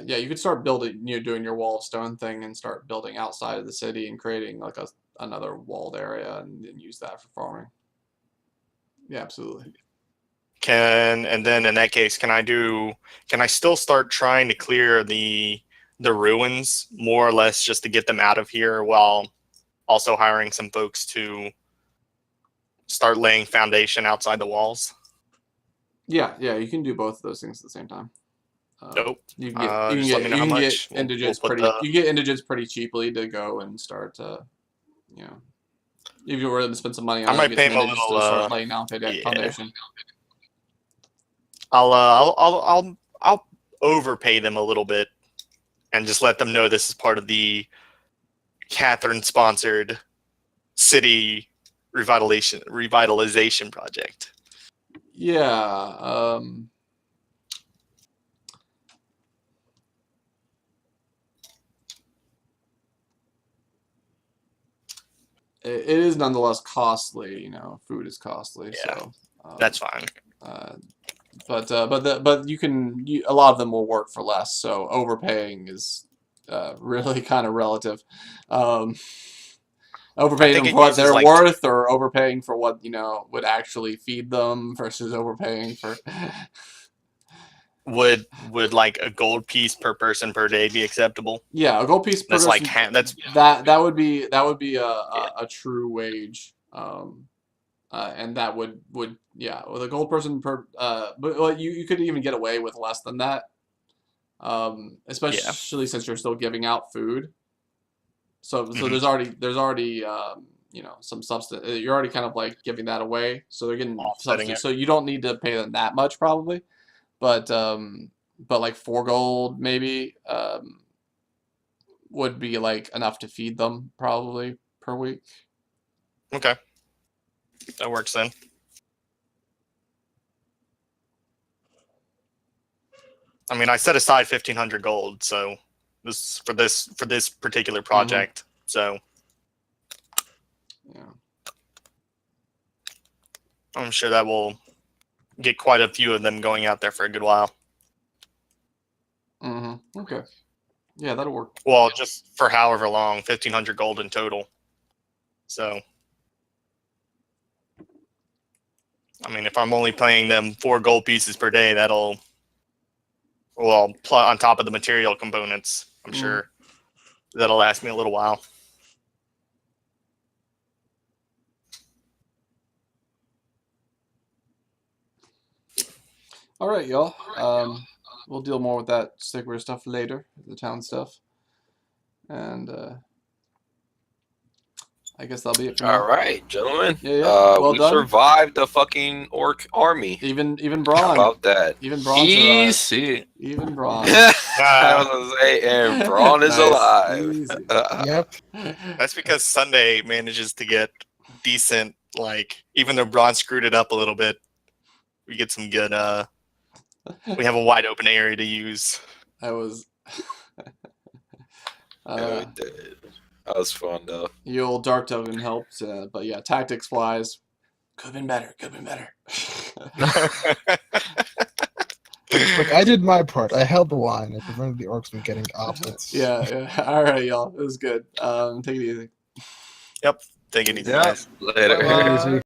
you could start building doing your wall of stone thing and start building outside of the city and creating like another walled area and then use that for farming. Yeah, absolutely. And then in that case, can I still start trying to clear the ruins more or less just to get them out of here while also hiring some folks to start laying foundation outside the walls? Yeah, you can do both of those things at the same time. Nope. You can Just let me know how much. indigents We'll put you get indigents pretty cheaply to go and start if you were to spend some money on I might get pay some him a indigents little, to start laying down yeah. foundation. I'll overpay them a little bit and just let them know this is part of the Catherine sponsored city revitalization project. Yeah. It is nonetheless costly. Food is costly. Yeah, so that's fine. But a lot of them will work for less. So overpaying is really kind of relative. Overpaying them for what they're worth, or overpaying for what would actually feed them, versus overpaying for. Would like a gold piece per person per day be acceptable? Yeah, a gold piece per person. That would be a true wage. And that would with a gold person per. But you could even get away with less than that. Especially since you're still giving out food. So Mhm. there's already some substance. You're already kind of like giving that away, so they're getting Offsetting substance. it. So you don't need to pay them that much probably, but like 4 gold maybe would be like enough to feed them probably per week. Okay. That works then. I mean, I set aside 1,500 gold, so for this particular project. So Yeah. I'm sure that will get quite a few of them going out there for a good while. Okay. Yeah, that'll work. Well, just for however long, 1,500 gold in total. So, I mean, if I'm only paying them 4 gold pieces per day, that'll, well, on top of the material components, I'm sure that'll last me a little while. All right, y'all. We'll deal more with that Segwyr stuff later, the town stuff, and I guess that'll be it for now. All right, gentlemen. Yeah. Well we done. survived the fucking orc army. Even How Braun. about that? Even Braun survived. Easy. Even Braun. I was gonna say, and Braun is Nice. alive. Easy. Yep. That's because Sunday manages to get decent, like, even though Braun screwed it up a little bit, we get some good, we have a wide open area to use. I was. Yeah, we did. That was fun though. The old Dark Token helped, but yeah, tactics wise, could have been better. Look, I did my part. I held the line. I prevented the orcs from getting opposites. Yeah. All right, y'all. It was good. Take it easy. Yep. Take it easy, Yeah. guys. Later. Bye-bye.